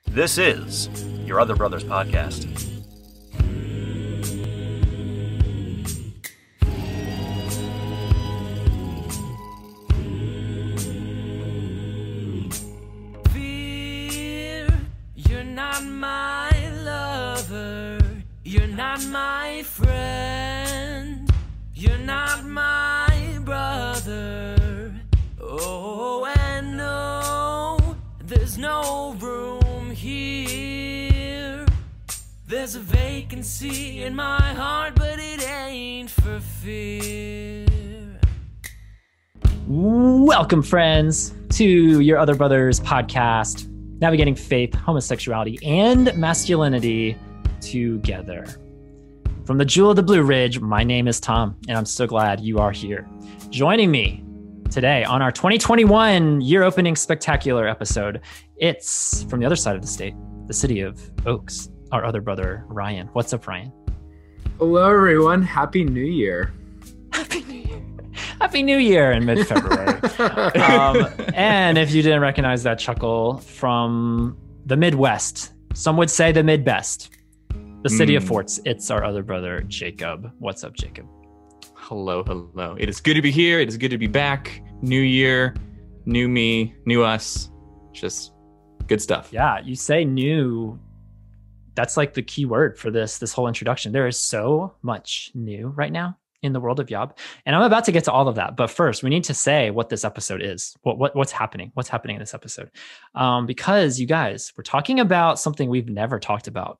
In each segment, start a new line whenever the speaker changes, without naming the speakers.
This is Your Other Brothers Podcast.
Fear, you're not my lover, you're not my friend, you're not my brother. Oh, and no, there's no room here. There's a vacancy in my heart, but it ain't for fear.
Welcome, friends, to Your Other Brothers Podcast, navigating faith, homosexuality, and masculinity together. From the Jewel of the Blue Ridge, my name is Tom, and I'm so glad you are here. Joining me today on our 2021 year-opening spectacular episode, it's from the other side of the state, the city of Oaks, our other brother, Ryan. What's up, Ryan?
Hello, everyone. Happy New Year.
Happy New Year. Happy New Year in mid-February. And if you didn't recognize that chuckle, from the Midwest, some would say the Mid-Best, the city of forts, it's our other brother, Jacob. What's up, Jacob?
Hello. It is good to be here. It is good to be back. New year, new me, new us. Just good stuff.
Yeah, you say new. That's like the key word for this whole introduction. There is so much new right now in the world of Yob. And I'm about to get to all of that. But first, we need to say what this episode is. What's happening? What's happening in this episode? Because you guys, we're talking about something we've never talked about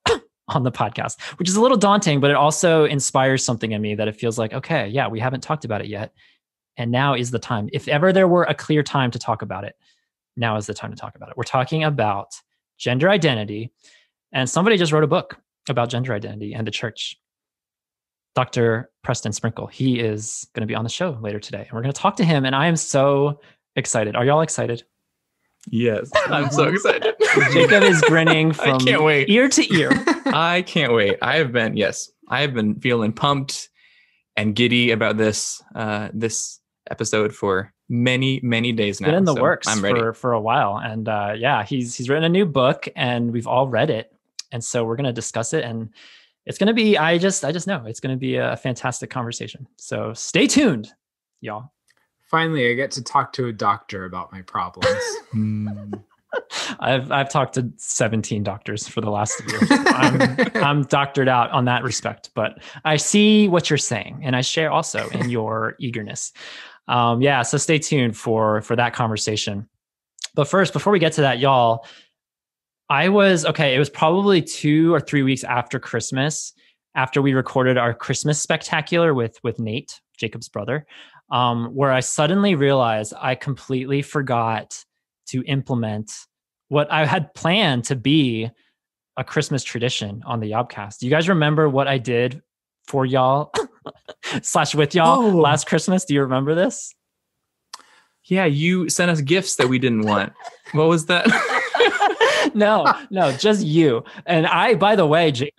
on the podcast, which is a little daunting, but it also inspires something in me that it feels like, okay, yeah, we haven't talked about it yet. And now is the time. If ever there were a clear time to talk about it, now is the time to talk about it. We're talking about gender identity. And somebody just wrote a book about gender identity and the church. Dr. Preston Sprinkle. He is going to be on the show later today. And we're going to talk to him. And I am so excited. Are y'all excited?
Yes, I'm so excited.
Jacob is grinning from
I can't wait.
ear to ear.
I can't wait. I have been feeling pumped and giddy about this episode for many days now.
Been in the
so
works
I'm ready.
for a while. And he's written a new book and we've all read it. And so we're going to discuss it. And it's going to be, I just know it's going to be a fantastic conversation. So stay tuned, y'all.
Finally, I get to talk to a doctor about my problems.
I've talked to 17 doctors for the last year. I'm doctored out on that respect, but I see what you're saying and I share also in your eagerness. So stay tuned for that conversation. But first, before we get to that, y'all, it was probably 2 or 3 weeks after Christmas, after we recorded our Christmas spectacular with Nate, Jacob's brother, where I suddenly realized I completely forgot to implement what I had planned to be a Christmas tradition on the YOBcast. Do you guys remember what I did for y'all / with y'all last Christmas? Do you remember this?
Yeah, you sent us gifts that we didn't want. What was that?
No, just you. And by the way, Jake,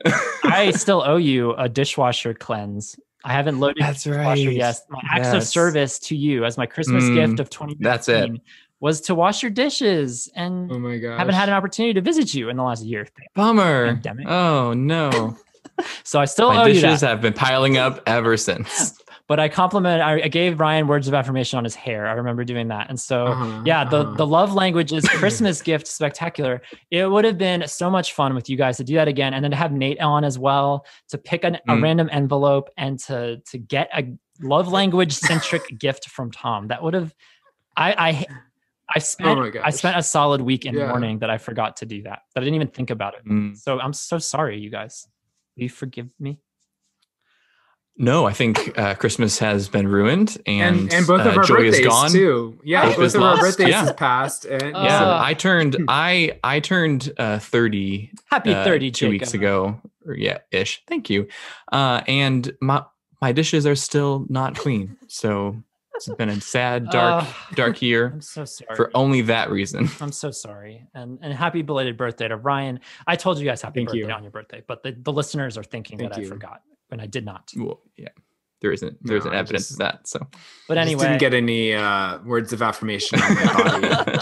I still owe you a dishwasher cleanse. I haven't loaded the dishwasher yet. My acts of service to you as my Christmas gift of 2019
that's it.
Was to wash your dishes, and
Oh my gosh.
haven't had an opportunity to visit you in the last year.
Bummer.
Pandemic.
Oh no.
So I still
My
owe you
dishes
that.
have been piling up ever since.
But I gave Ryan words of affirmation on his hair. I remember doing that. And so, the love languages Christmas gift spectacular. It would have been so much fun with you guys to do that again. And then to have Nate on as well, to pick a random envelope and to get a love language centric gift from Tom. That would have, I spent a solid week in mourning that I forgot to do that I didn't even think about it. So I'm so sorry, you guys. Will you forgive me?
No, I think Christmas has been ruined, and
both of our
joy
birthdays
is gone.
Too. Yeah,
Hope
both
is
of our
lost.
birthdays
Yeah.
has passed. And
I turned 30.
Happy 30,
2 weeks ago. Ish. Thank you. And my dishes are still not clean. So it's been a sad, dark year.
I'm so sorry.
For only that reason.
I'm so sorry. And happy belated birthday to Ryan. I told you guys happy birthday on your birthday, but the listeners are thinking that I forgot when I did not.
Well, yeah. there isn't evidence of that. So,
but anyway,
I just didn't get any words of affirmation on my body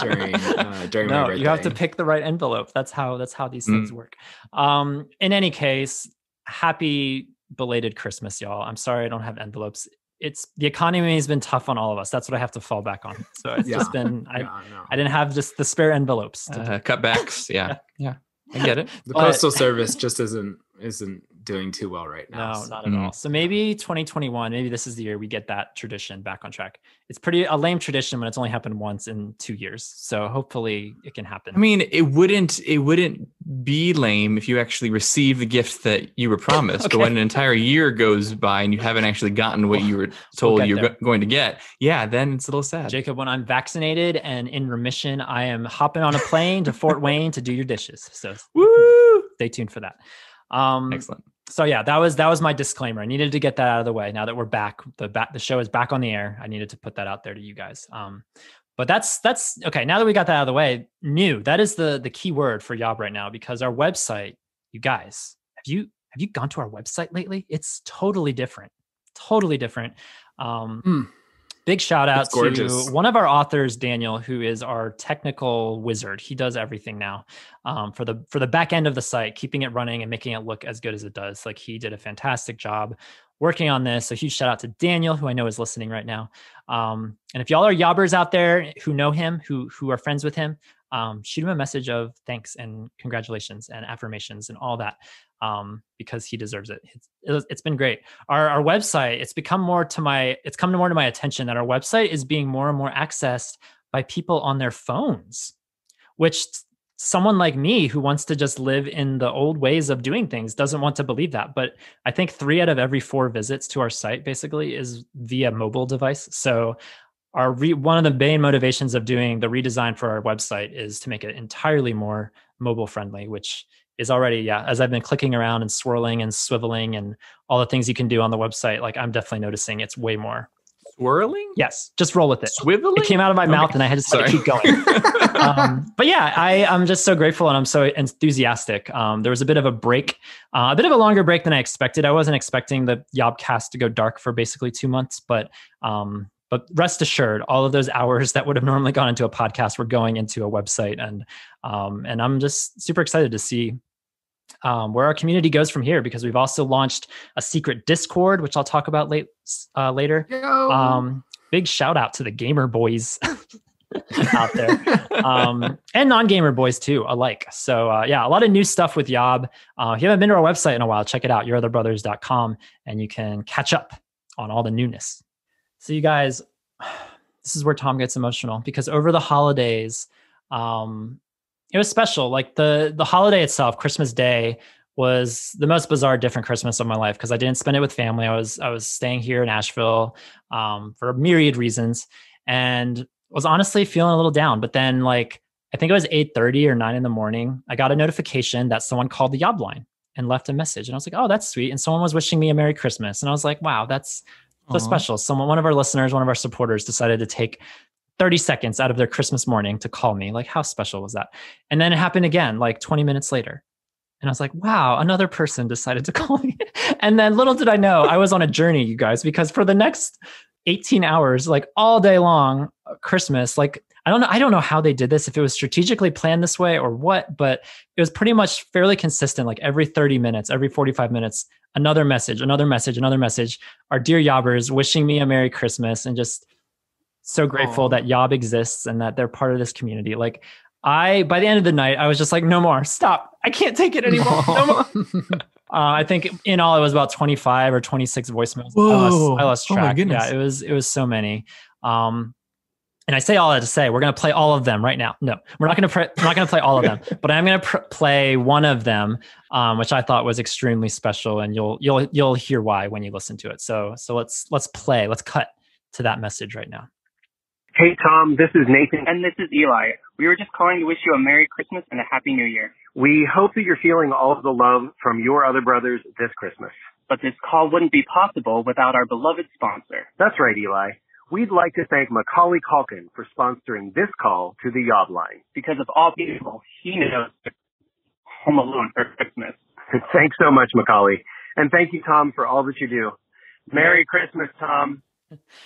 during my birthday.
You have to pick the right envelope. That's how these things work. In any case, happy belated Christmas, y'all. I'm sorry I don't have envelopes. The economy has been tough on all of us. That's what I have to fall back on. So it's just been I didn't have just the spare envelopes to
cutbacks. Yeah. I get it.
The postal service just isn't doing too well right now.
No, not at all. So maybe 2021, maybe this is the year we get that tradition back on track. It's a lame tradition when it's only happened once in 2 years. So hopefully it can happen.
I mean, it wouldn't be lame if you actually received the gift that you were promised. But when an entire year goes by and you haven't actually gotten what you were told you're going to get, then it's a little sad.
Jacob, when I'm vaccinated and in remission, I am hopping on a plane to Fort Wayne to do your dishes. So
woo!
Stay tuned for that.
Excellent.
So yeah, that was my disclaimer. I needed to get that out of the way. Now that we're back, the show is back on the air. I needed to put that out there to you guys. But that's okay. Now that we got that out of the way, that is the key word for Yob right now, because our website, you guys, have you gone to our website lately? It's totally different. Big shout out to one of our authors, Daniel, who is our technical wizard. He does everything now for the back end of the site, keeping it running and making it look as good as it does. Like, he did a fantastic job working on this. So huge shout out to Daniel, who I know is listening right now. And if y'all are Yobbers out there who know him, who are friends with him, shoot him a message of thanks and congratulations and affirmations and all that, because he deserves it. It's been great. Our website, it's come more to my attention that our website is being more and more accessed by people on their phones, which someone like me who wants to just live in the old ways of doing things doesn't want to believe that. But I think 3 out of every 4 visits to our site basically is via mobile device. So one of the main motivations of doing the redesign for our website is to make it entirely more mobile friendly, which is already, as I've been clicking around and swirling and swiveling and all the things you can do on the website, like, I'm definitely noticing it's way more.
Swirling?
Yes, just roll with it.
Swiveling?
It came out of my mouth and I had to keep going. But yeah, I'm just so grateful and I'm so enthusiastic. There was a bit of a break, a bit of a longer break than I expected. I wasn't expecting the YOBcast to go dark for basically 2 months, but rest assured, all of those hours that would have normally gone into a podcast were going into a website. And I'm just super excited to see where our community goes from here, because we've also launched a secret Discord, which I'll talk about later. Big shout out to the gamer boys out there, and non-gamer boys too, alike. So a lot of new stuff with Yob. If you haven't been to our website in a while, check it out, yourotherbrothers.com, and you can catch up on all the newness. So you guys, this is where Tom gets emotional, because over the holidays, it was special. Like the holiday itself, Christmas Day, was the most bizarre, different Christmas of my life, because I didn't spend it with family. I was staying here in Asheville for a myriad reasons, and was honestly feeling a little down. But then, like, I think it was 8:30 or 9 in the morning, I got a notification that someone called the Yob line and left a message, and I was like, oh, that's sweet. And someone was wishing me a Merry Christmas, and I was like, wow, that's so special. One of our listeners, one of our supporters, decided to take 30 seconds out of their Christmas morning to call me. Like, how special was that? And then it happened again, like 20 minutes later. And I was like, wow, another person decided to call me. And then little did I know, I was on a journey, you guys, because for the next 18 hours, like all day long, Christmas, like, I don't know how they did this, if it was strategically planned this way or what, but it was pretty much fairly consistent. Like every 30 minutes, every 45 minutes, another message. Our dear Yobbers wishing me a Merry Christmas, and just so grateful that Yob exists and that they're part of this community. Like, by the end of the night, I was just like, no more, stop. I can't take it anymore. No more. I think in all, it was about 25 or 26 voicemails.
Whoa.
I lost track.
Oh my goodness.
Yeah, it was so many. And I say all that to say, we're going to play all of them right now. No, we're not going to play all of them, but I'm going to play one of them, which I thought was extremely special, and you'll hear why when you listen to it. So let's cut to that message right now.
Hey, Tom, this is Nathan. And this is Eli. We were just calling to wish you a Merry Christmas and a Happy New Year. We hope that you're feeling all of the love from your other brothers this Christmas. But this call wouldn't be possible without our beloved sponsor. That's right, Eli. We'd like to thank Macaulay Culkin for sponsoring this call to the Yob line. Because of all people, he knows Home Alone for Christmas. Thanks so much, Macaulay. And thank you, Tom, for all that you do. Merry Christmas, Tom.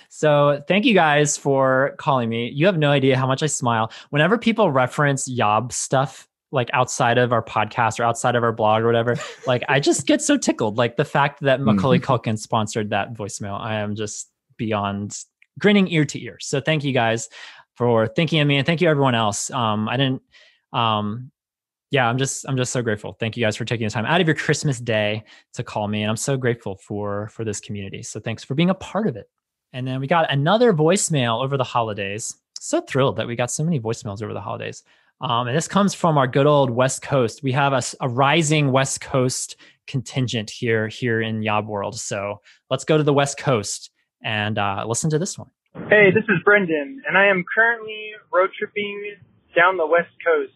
So thank you guys for calling me. You have no idea how much I smile whenever people reference Yob stuff, like outside of our podcast or outside of our blog or whatever. Like I just get so tickled. Like the fact that Macaulay Culkin sponsored that voicemail, I am just beyond grinning ear to ear. So thank you guys for thinking of me, and thank you everyone else. I'm just so grateful. Thank you guys for taking the time out of your Christmas day to call me, and I'm so grateful for this community. So thanks for being a part of it. And then we got another voicemail over the holidays. So thrilled that we got so many voicemails over the holidays. And this comes from our good old West Coast. We have a rising West Coast contingent here in Yob World. So let's go to the West Coast and listen to this one.
Hey, this is Brendan, and I am currently road tripping down the West Coast.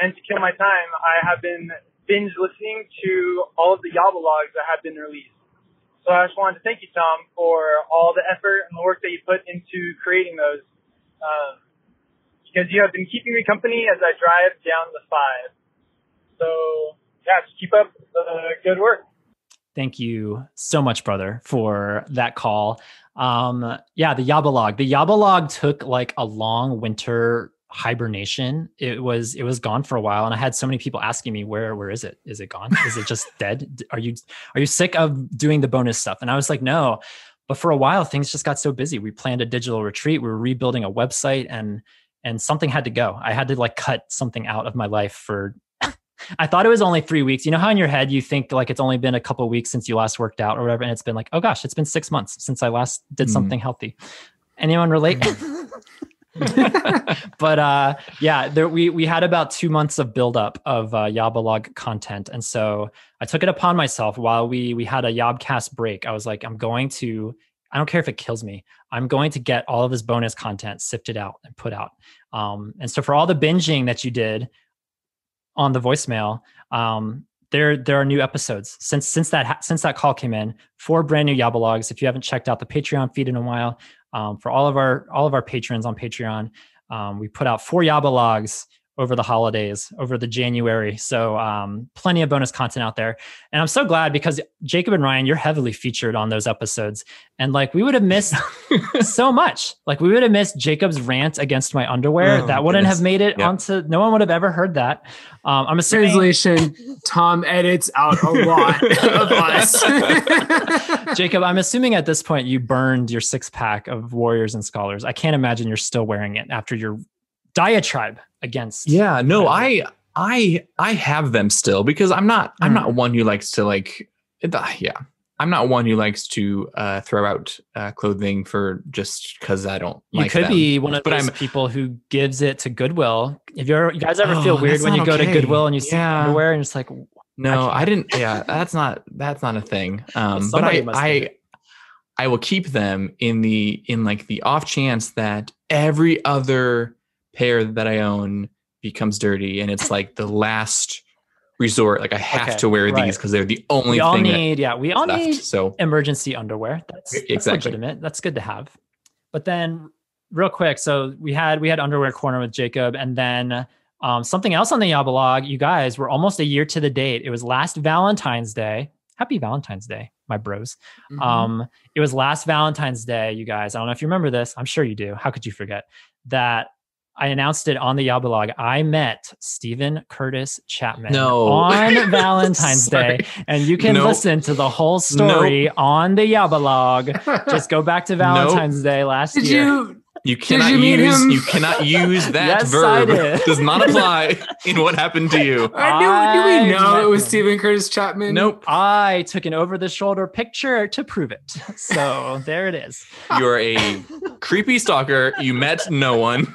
And to kill my time, I have been binge listening to all of the Yobalogs that have been released. So I just wanted to thank you, Tom, for all the effort and the work that you put into creating those. Because you have been keeping me company as I drive down the 5. So yeah, just keep up the good work.
Thank you so much, brother, for that call. The Yobalog. The Yobalog took like a long winter hibernation. It was gone for a while, and I had so many people asking me, where is it? Is it gone? Is it just dead? Are you sick of doing the bonus stuff? And I was like, no. But for a while, things just got so busy. We planned a digital retreat. We were rebuilding a website, and something had to go. I had to like cut something out of my life for. I thought it was only 3 weeks. You know how in your head you think like it's only been a couple of weeks since you last worked out or whatever, and it's been like, oh gosh, it's been 6 months since I last did something healthy. Anyone relate? But we had about 2 months of buildup of Yobalog content, and so I took it upon myself while we had a YOBcast break. I was like, I don't care if it kills me. I'm going to get all of this bonus content sifted out and put out. And so for all the binging that you did on the voicemail, there are new episodes since that call came in. 4 brand new Yobalogs. If you haven't checked out the Patreon feed in a while, for all of our patrons on Patreon, we put out 4 Yobalogs over the holidays, over the January. So plenty of bonus content out there. And I'm so glad because Jacob and Ryan, you're heavily featured on those episodes. And like we would have missed so much. Like we would have missed Jacob's rant against my underwear. That wouldn't have made it onto, no one would have ever heard that. I'm assuming.
Translation, Tom edits out a lot of us.
Jacob, I'm assuming at this point you burned your 6-pack of Warriors and Scholars. I can't imagine you're still wearing it after your diatribe against.
Yeah, no, I have them still because I'm not one who likes to I'm not one who likes to throw out clothing for just because I don't like them. You could
be one of those people who gives it to Goodwill. If you guys ever feel weird when you go to Goodwill and you see underwear and it's like,
no, I didn't. Yeah, that's not a thing. But I will keep them in the off chance that every other pair that I own becomes dirty and it's like the last resort. Like I have to wear these because they're the only thing
we all need emergency underwear. That's legitimate. That's good to have. But then real quick, so we had underwear corner with Jacob, and then something else on the Yobalog. You guys were almost a year to the date. It was last Valentine's Day. Happy Valentine's Day, my bros. It was last Valentine's Day, you guys. I don't know if you remember this. I'm sure you do. How could you forget that? I announced it on the Yobalog. I met Stephen Curtis Chapman on Valentine's Day, and you can listen to the whole story on the Yobalog. Just go back to Valentine's Day last year.
You cannot use that verb. Does not apply in what happened to you.
Do we know it was Stephen Curtis Chapman?
Nope. I took an over-the-shoulder picture to prove it. So there it is.
You're a creepy stalker. You met no one.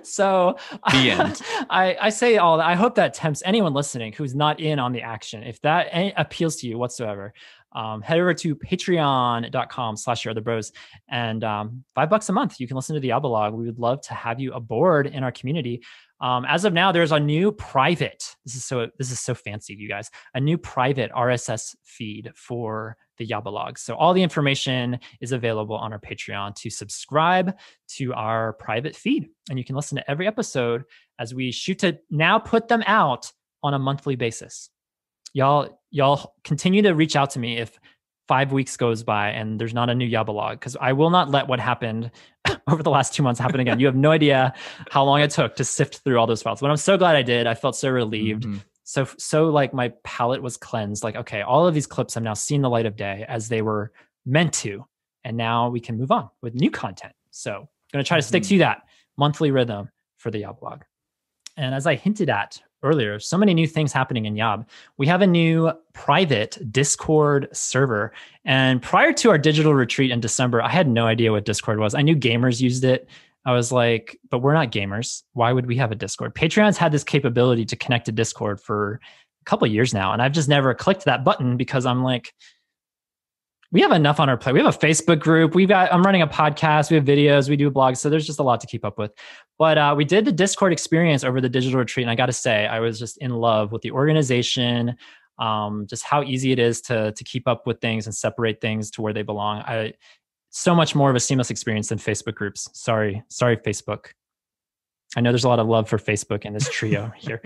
So
the end.
I say all that. I hope that tempts anyone listening who's not in on the action. If that appeals to you whatsoever, head over to patreon.com/yourotherbros and $5 a month. You can listen to the Yobalog. We would love to have you aboard in our community. As of now, there's a new private. This is so fancy, you guys. A new private RSS feed for the Yobalog. So all the information is available on our Patreon to subscribe to our private feed, and you can listen to every episode as we shoot to now put them out on a monthly basis. Y'all continue to reach out to me if 5 weeks goes by and there's not a new YOBcast, because I will not let what happened over the last 2 months happen again. You have no idea how long it took to sift through all those files, but I'm so glad I did. I felt so relieved. So like my palate was cleansed. Like, okay, all of these clips have now seen the light of day as they were meant to, and now we can move on with new content. So I'm going to try to stick to that monthly rhythm for the YOBcast. And as I hinted at earlier, so many new things happening in Yob. We have a new private Discord server. And prior to our digital retreat in December, I had no idea what Discord was. I knew gamers used it. I was like, but we're not gamers. Why would we have a Discord? Patreon's had this capability to connect to Discord for a couple of years now. And I've just never clicked that button because I'm like, we have enough on our plate. We have a Facebook group. I'm running a podcast. We have videos. We do blogs. So there's just a lot to keep up with. But we did the Discord experience over the digital retreat. And I got to say, I was just in love with the organization, just how easy it is to keep up with things and separate things to where they belong. So much more of a seamless experience than Facebook groups. Sorry, Facebook. I know there's a lot of love for Facebook in this trio here.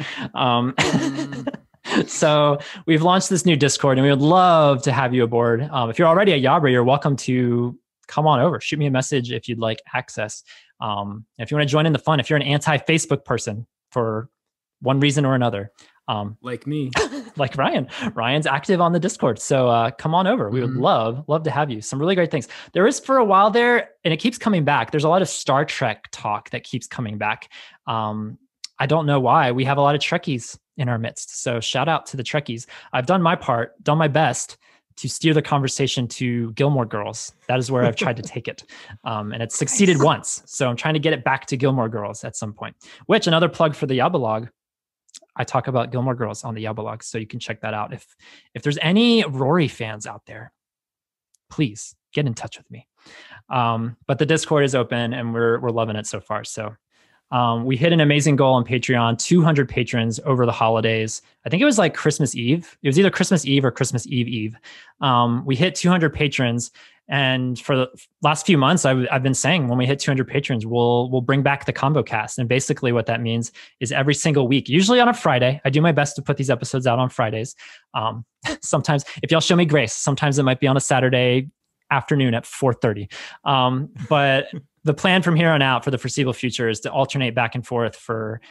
So we've launched this new Discord and we would love to have you aboard. If you're already a Yobber, you're welcome to come on over. Shoot me a message if you'd like access. If you want to join in the fun, if you're an anti-Facebook person for one reason or another.
Like me.
Like Ryan's active on the Discord. So come on over. We would love to have you. Some really great things. There is for a while there, and it keeps coming back. There's a lot of Star Trek talk that keeps coming back. I don't know why. We have a lot of Trekkies in our midst. So shout out to the Trekkies. I've done my part, done my best to steer the conversation to Gilmore Girls. That is where I've tried to take it. And it's succeeded once. So I'm trying to get it back to Gilmore Girls at some point, which another plug for the YOBcast. I talk about Gilmore Girls on the YOBcast, so you can check that out. If there's any Rory fans out there, please get in touch with me. But the Discord is open and we're loving it so far. So we hit an amazing goal on Patreon, 200 patrons over the holidays. I think it was like Christmas Eve. It was either Christmas Eve or Christmas Eve. We hit 200 patrons. And for the last few months, I've been saying when we hit 200 patrons, we'll bring back the YOBcast. And basically what that means is every single week, usually on a Friday. I do my best to put these episodes out on Fridays. Sometimes, if y'all show me grace, sometimes it might be on a Saturday afternoon at 4:30. But the plan from here on out for the foreseeable future is to alternate back and forth for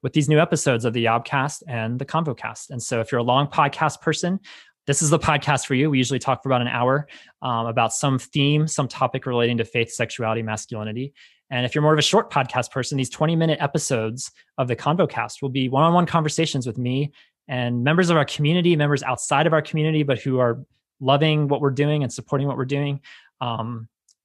with these new episodes of the YOBcast and the YOBcast. And so if you're a long podcast person, this is the podcast for you. We usually talk for about an hour about some theme, some topic relating to faith, sexuality, masculinity. And if you're more of a short podcast person, these 20-minute episodes of the YOBcast will be one-on-one conversations with me and members of our community, members outside of our community, but who are loving what we're doing and supporting what we're doing.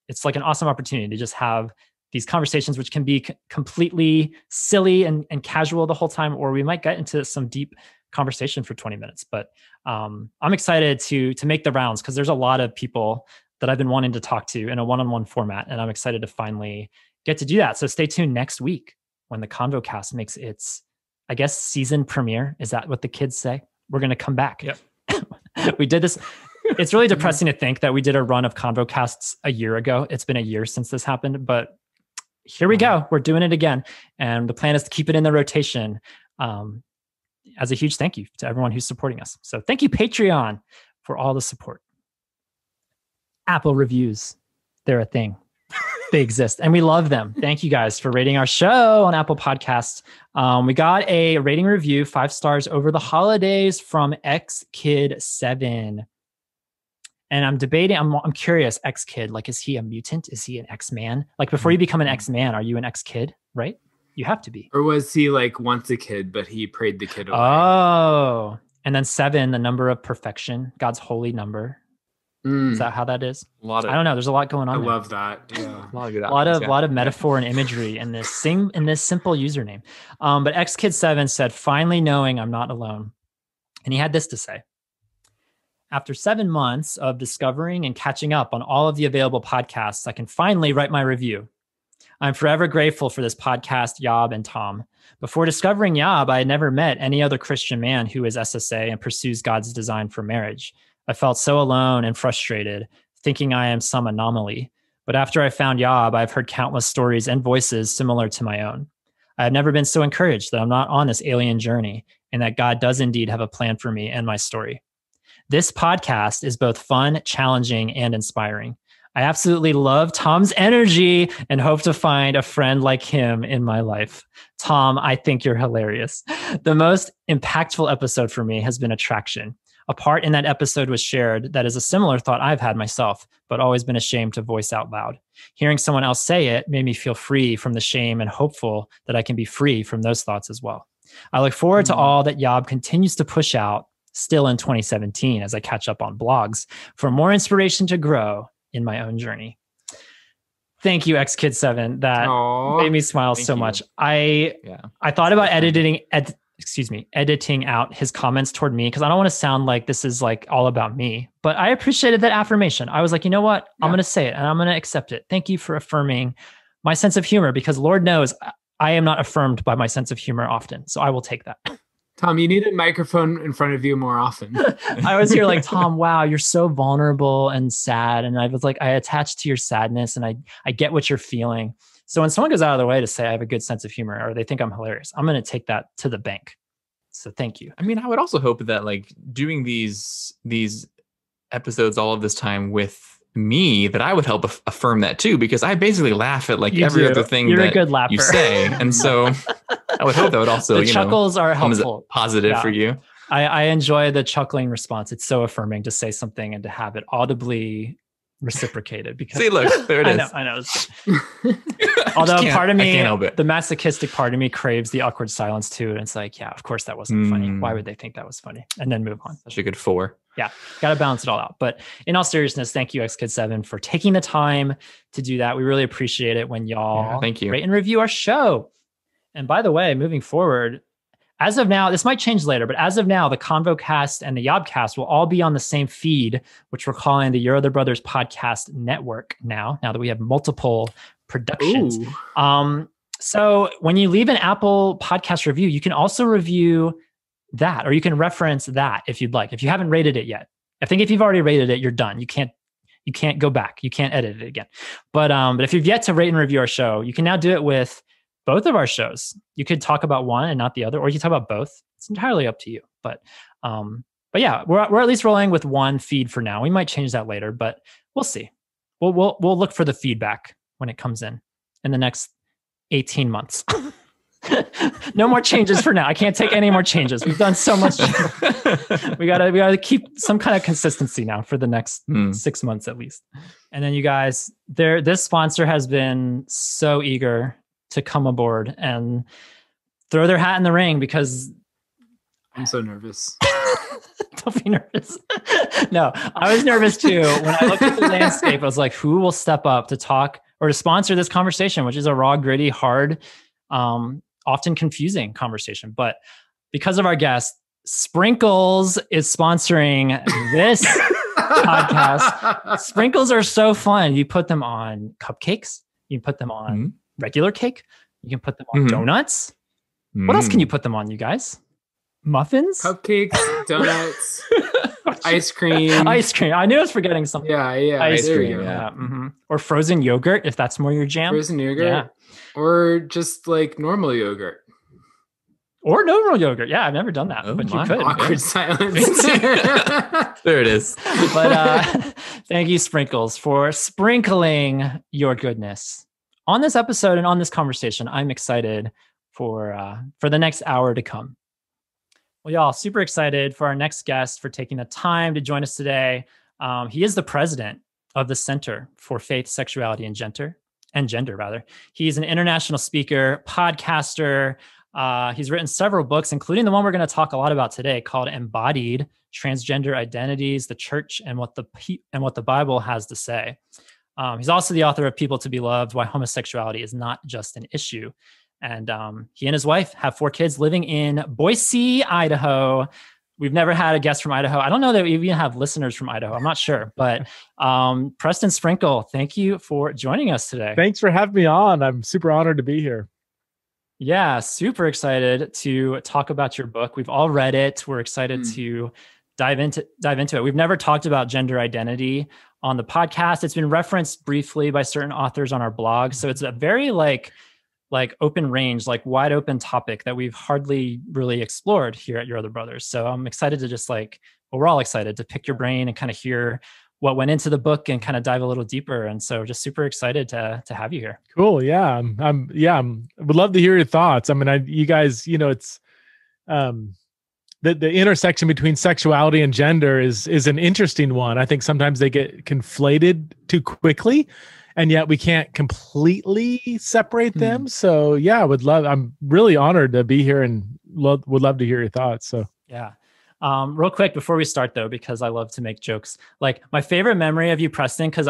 It's like an awesome opportunity to just have these conversations, which can be completely silly and casual the whole time, or we might get into some deep conversation for 20 minutes. But I'm excited to make the rounds because there's a lot of people that I've been wanting to talk to in a one-on-one format, and I'm excited to finally get to do that. So stay tuned next week when the YOBcast makes its, I guess, season premiere. Is that what the kids say? We're going to come back.
Yep.
We did this. It's really depressing to think that we did a run of YOBcasts a year ago. It's been a year since this happened, but here we go. We're doing it again. And the plan is to keep it in the rotation as a huge thank you to everyone who's supporting us. So thank you, Patreon, for all the support. Apple reviews, they're a thing. They exist and we love them. Thank you guys for rating our show on Apple Podcasts. We got a rating review, 5 stars over the holidays from XKid7. And I'm debating, I'm curious, X-Kid, like, is he a mutant? Is he an X-Man? Like, before you become an X-Man, are you an X-Kid, right? You have to be.
Or was he like once a kid, but he prayed the kid away?
Oh, and then 7, the number of perfection, God's holy number. Is that how that is? I don't know. There's a lot going on.
I love that. Yeah.
A
lot of metaphor and imagery in this simple username. But XKid7 said, finally knowing I'm not alone. And he had this to say. After 7 months of discovering and catching up on all of the available podcasts, I can finally write my review. I'm forever grateful for this podcast, Yob and Tom. Before discovering Yob, I had never met any other Christian man who is SSA and pursues God's design for marriage. I felt so alone and frustrated, thinking I am some anomaly. But after I found Yob, I've heard countless stories and voices similar to my own. I have never been so encouraged that I'm not on this alien journey and that God does indeed have a plan for me and my story. This podcast is both fun, challenging, and inspiring. I absolutely love Tom's energy and hope to find a friend like him in my life. Tom, I think you're hilarious. The most impactful episode for me has been Attraction. A part in that episode was shared that is a similar thought I've had myself, but always been ashamed to voice out loud. Hearing someone else say it made me feel free from the shame and hopeful that I can be free from those thoughts as well. I look forward to all that Yob continues to push out still in 2017 as I catch up on blogs for more inspiration to grow in my own journey. Thank you, XKid7. That made me smile so much. I thought about editing out his comments toward me because I don't want to sound like this is like all about me, but I appreciated that affirmation. I was like, you know what? I'm going to say it and I'm going to accept it. Thank you for affirming my sense of humor, because Lord knows I am not affirmed by my sense of humor often. So I will take that.
Tom, you need a microphone in front of you more often.
I was here like, Tom, wow, you're so vulnerable and sad. And I was like, I attached to your sadness and I get what you're feeling. So when someone goes out of their way to say I have a good sense of humor or they think I'm hilarious, I'm going to take that to the bank. So thank you.
I mean, I would also hope that like doing these episodes all of this time with me, that I would help affirm that too, because I basically laugh at like every other thing that you say. And so I would hope that would also,
the chuckles are helpful.
Positive for you.
I enjoy the chuckling response. It's so affirming to say something and to have it audibly reciprocated. Because
see, look, there it is.
I know. Although part of me, the masochistic part of me craves the awkward silence too. And it's like, yeah, of course that wasn't funny. Why would they think that was funny? And then move on.
That's a good 4.
Yeah, got to balance it all out. But in all seriousness, thank you, XKid7, for taking the time to do that. We really appreciate it when y'all
thank you.
Rate and review our show. And by the way, moving forward, as of now, this might change later, but as of now, the YOBcast and the YOBcast will all be on the same feed, which we're calling the Your Other Brothers Podcast Network now that we have multiple productions. So when you leave an Apple podcast review, you can also review that, or you can reference that if you'd like, if you haven't rated it yet. I think if you've already rated it, you're done. You can't go back. You can't edit it again. But if you've yet to rate and review our show, you can now do it with both of our shows. You could talk about one and not the other, or you can talk about both. It's entirely up to you. But yeah, we're at least rolling with one feed for now. We might change that later, but we'll see. We'll look for the feedback when it comes in the next 18 months. No more changes for now. I can't take any more changes. We've done so much. We gotta keep some kind of consistency now for the next 6 months at least. And then you guys, this sponsor has been so eager to come aboard and throw their hat in the ring, because
I'm so nervous.
Don't be nervous. No, I was nervous too. When I looked at the landscape, I was like, who will step up to talk or to sponsor this conversation, which is a raw, gritty, hard, often confusing conversation. But because of our guest, Sprinkles is sponsoring this podcast. Sprinkles are so fun. You put them on cupcakes. You put them on regular cake. You can put them on donuts. What else can you put them on, you guys? Muffins?
Cupcakes, donuts, ice cream.
Ice cream. I knew I was forgetting something.
Yeah.
Ice cream. Yeah. Or frozen yogurt, if that's more your jam.
Frozen yogurt. Yeah. Or just like normal yogurt.
Or normal yogurt. Yeah, I've never done that, but you could.
Awkward silence.
There it is.
But thank you, Sprinkles, for sprinkling your goodness on this episode and on this conversation. I'm excited for the next hour to come. Well, y'all, super excited for our next guest for taking the time to join us today. He is the president of the Center for Faith, Sexuality, and Gender. He's an international speaker, podcaster. He's written several books, including the one we're going to talk a lot about today, called Embodied: Transgender Identities, the Church, and what the Bible has to say. He's also the author of People to Be Loved: Why Homosexuality is Not Just an Issue. And he and his wife have 4 kids living in Boise, Idaho. We've never had a guest from Idaho. I don't know that we even have listeners from Idaho. I'm not sure. But Preston Sprinkle, thank you for joining us today.
Thanks for having me on. I'm super honored to be here.
Yeah, super excited to talk about your book. We've all read it. We're excited to dive into it. We've never talked about gender identity on the podcast. It's been referenced briefly by certain authors on our blog. So it's a very like open range, like wide open topic that we've hardly really explored here at Your Other Brothers. So I'm excited to just like we're all excited to pick your brain and kind of hear what went into the book and kind of dive a little deeper. And so just super excited to have you here.
Cool. Yeah. Would love to hear your thoughts. I mean, you guys, it's, the intersection between sexuality and gender is an interesting one. I think sometimes they get conflated too quickly, and yet we can't completely separate them. So yeah, I'm really honored to be here and would love to hear your thoughts. So
yeah. Real quick before we start though, because I love to make jokes, like my favorite memory of you, Preston, because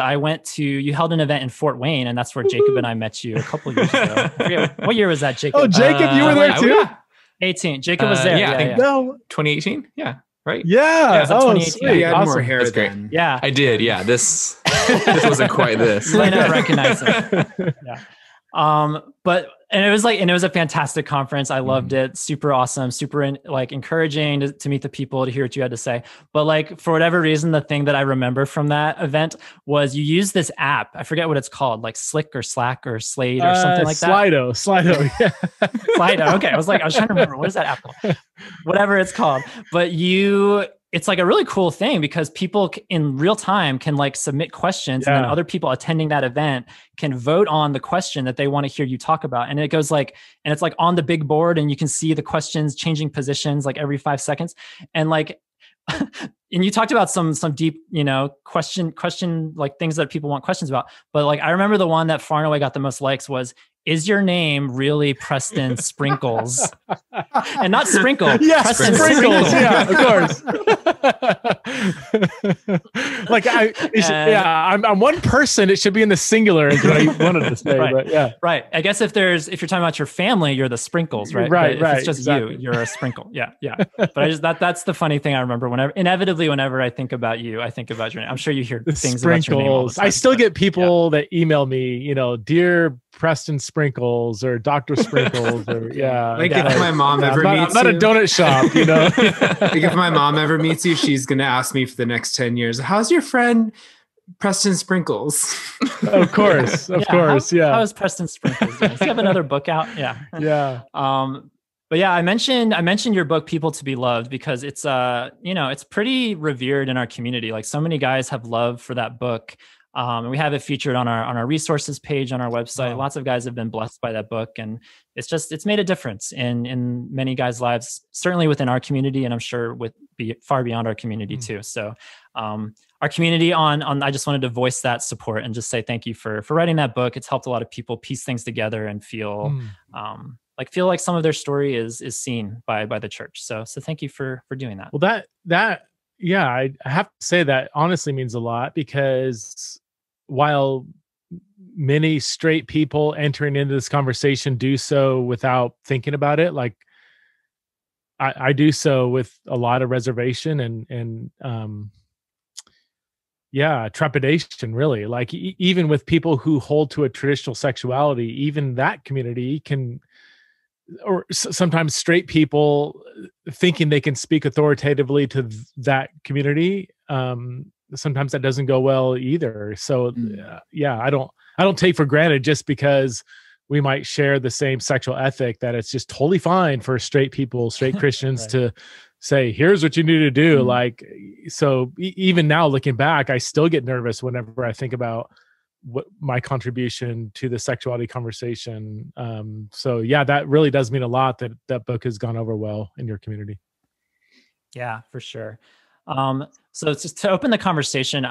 you held an event in Fort Wayne, and that's where Jacob and I met you a couple years ago. I forget, what year was that, Jacob?
Oh, Jacob, you were there too?
18. Jacob was there.
Yeah, I think
No.
2018. Yeah. Right.
Yeah.
Oh,
2018.
sweet.
You had
Awesome.
more hair
That's great.
then.
Yeah.
I did. Yeah. This wasn't quite this.
You might not recognize it. Yeah. And it was a fantastic conference. I loved it. Super awesome, super encouraging to meet the people, to hear what you had to say. But like, for whatever reason, the thing that I remember from that event was you used this app. I forget what it's called, like Slick or Slack or Slade or something like that.
Slido. Yeah.
Slido. Okay. I was trying to remember, what is that app called? Whatever it's called. But it's like a really cool thing because people in real time can like submit questions, and then other people attending that event can vote on the question that they want to hear you talk about. And it goes and it's like on the big board, and you can see the questions changing positions like every 5 seconds. And like, and you talked about some deep, question, like things that people want questions about. But like, I remember the one that far and away got the most likes was, is your name really Preston Sprinkles? And not Sprinkle.
Yes,
Preston
Sprinkles.
Sprinkle.
Yeah, of course. I'm one person. It should be in the singular, is what I wanted to say.
Right.
But yeah,
right. I guess if you're talking about your family, you're the Sprinkles, right?
Right.
But if it's just
exactly.
you're a Sprinkle. Yeah. But that's the funny thing I remember. Whenever I think about you, I think about your name. I'm sure you hear things about your name all the time.
I still get people that email me, dear Preston Sprinkles or Dr. Sprinkles or
if my mom ever meets you.
I'm not a donut shop,
Like if my mom ever meets you, she's going to ask me for the next 10 years, how's your friend Preston Sprinkles?
Of course.
How is Preston Sprinkles doing? Does he have another book out? Yeah.
Yeah.
But yeah, I mentioned your book, People to Be Loved, because it's it's pretty revered in our community. Like, so many guys have love for that book. And we have it featured on our resources page on our website. Wow. Lots of guys have been blessed by that book, and it's made a difference in many guys' lives, certainly within our community, and I'm sure far beyond our community too. So our community I just wanted to voice that support and just say thank you for writing that book. It's helped a lot of people piece things together and feel like some of their story is seen by the church. So thank you for doing that.
Well, yeah, I have to say that honestly means a lot, because while many straight people entering into this conversation do so without thinking about it, like I do so with a lot of reservation and trepidation, really. Like even with people who hold to a traditional sexuality, even that community can, or sometimes straight people thinking they can speak authoritatively to that community. Sometimes that doesn't go well either. So I don't take for granted just because we might share the same sexual ethic that it's just totally fine for straight Christians right. to say, here's what you need to do. Like, so even now looking back, I still get nervous whenever I think about what my contribution to the sexuality conversation. So yeah, that really does mean a lot that book has gone over well in your community. Yeah,
for sure. So just to open the conversation,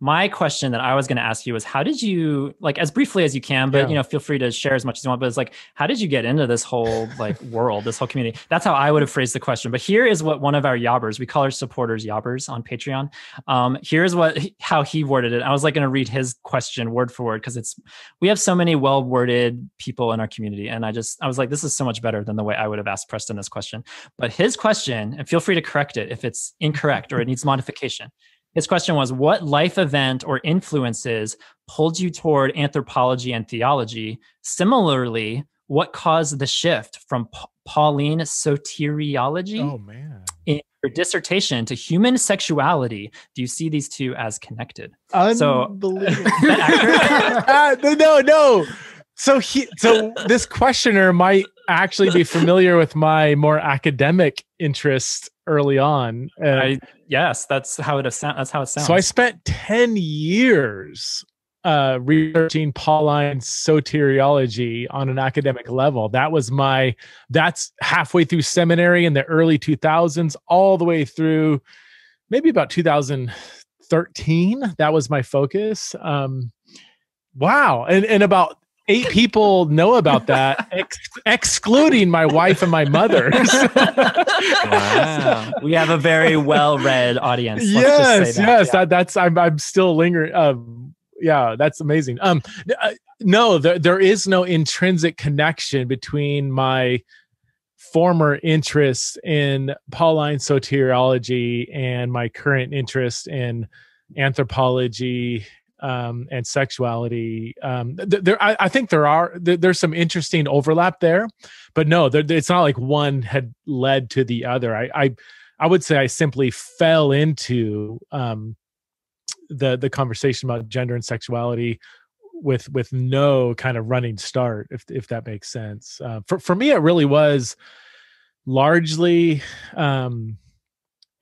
my question that I was going to ask you was, how did you, like, as briefly as you can, but feel free to share as much as you want, but it's like, how did you get into this whole world, this whole community? That's how I would have phrased the question. But here is what one of our yobbers, we call our supporters yobbers on Patreon. Here's how he worded it. I was going to read his question word for word, because we have so many well-worded people in our community. And I was like, this is so much better than the way I would have asked Preston this question. But his question, and feel free to correct it if it's incorrect or it needs modification. His question was, what life event or influences pulled you toward anthropology and theology? Similarly, what caused the shift from Pauline soteriology in your dissertation to human sexuality? Do you see these two as connected?
Unbelievable.
So, is that accurate?
No. So this questioner might actually be familiar with my more academic interest early on.
Yes, that's how it sounds.
So I spent 10 years researching Pauline soteriology on an academic level. That's halfway through seminary in the early 2000s, all the way through maybe about 2013. That was my focus. Wow. And about 8 people know about that, excluding my wife and my mother.
Wow. We have a very well-read audience.
Yes. I'm still lingering. Yeah, that's amazing. No, there is no intrinsic connection between my former interest in Pauline soteriology and my current interest in anthropology and sexuality. I think there's some interesting overlap there, but no, it's not like one had led to the other. I would say I simply fell into the conversation about gender and sexuality with no kind of running start, if that makes sense. For me, it really was largely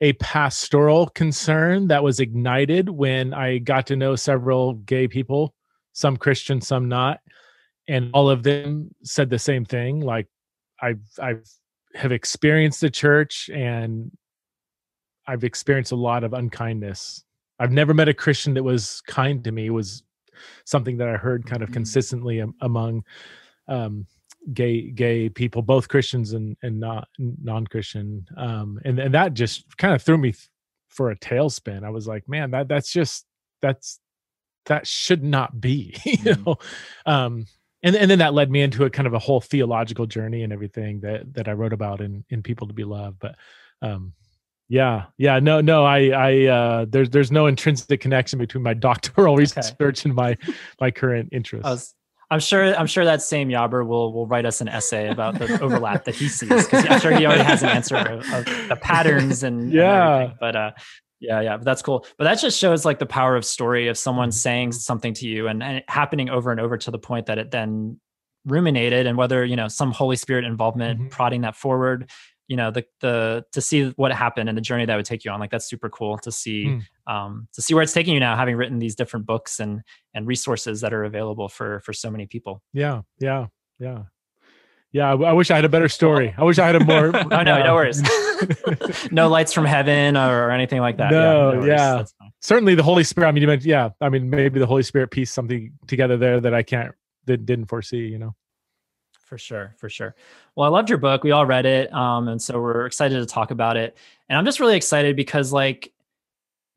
a pastoral concern that was ignited when I got to know several gay people, some Christian, some not, and all of them said the same thing. Like, I have experienced the church, and I've experienced a lot of unkindness. I've never met a Christian that was kind to me. Was something that I heard kind of consistently among gay people, both Christians and not non-Christian. And that just kind of threw me for a tailspin. I was like, man, that should not be, you know? And then that led me into a kind of a whole theological journey and everything that I wrote about in People to Be Loved. But, there's no intrinsic connection between my doctoral research and my current interest.
I'm sure that same Yobber will write us an essay about the overlap that he sees, because I'm sure he already has an answer of the patterns and everything. But but that's cool. But that just shows like the power of story, of someone saying something to you and it happening over and over to the point that it then ruminated, and whether, you know, some Holy Spirit involvement prodding that forward, you know, to see what happened and the journey that would take you on. Like, that's super cool to see where it's taking you now, having written these different books and resources that are available for so many people.
Yeah. I wish I had a better story. I wish I had a more.
Oh, no worries. No lights from heaven or anything like that.
No worries. Certainly the Holy Spirit. I mean, you mentioned, maybe the Holy Spirit pieced something together there that didn't foresee, you know.
For sure. Well, I loved your book. We all read it. And so we're excited to talk about it. And I'm just really excited because, like,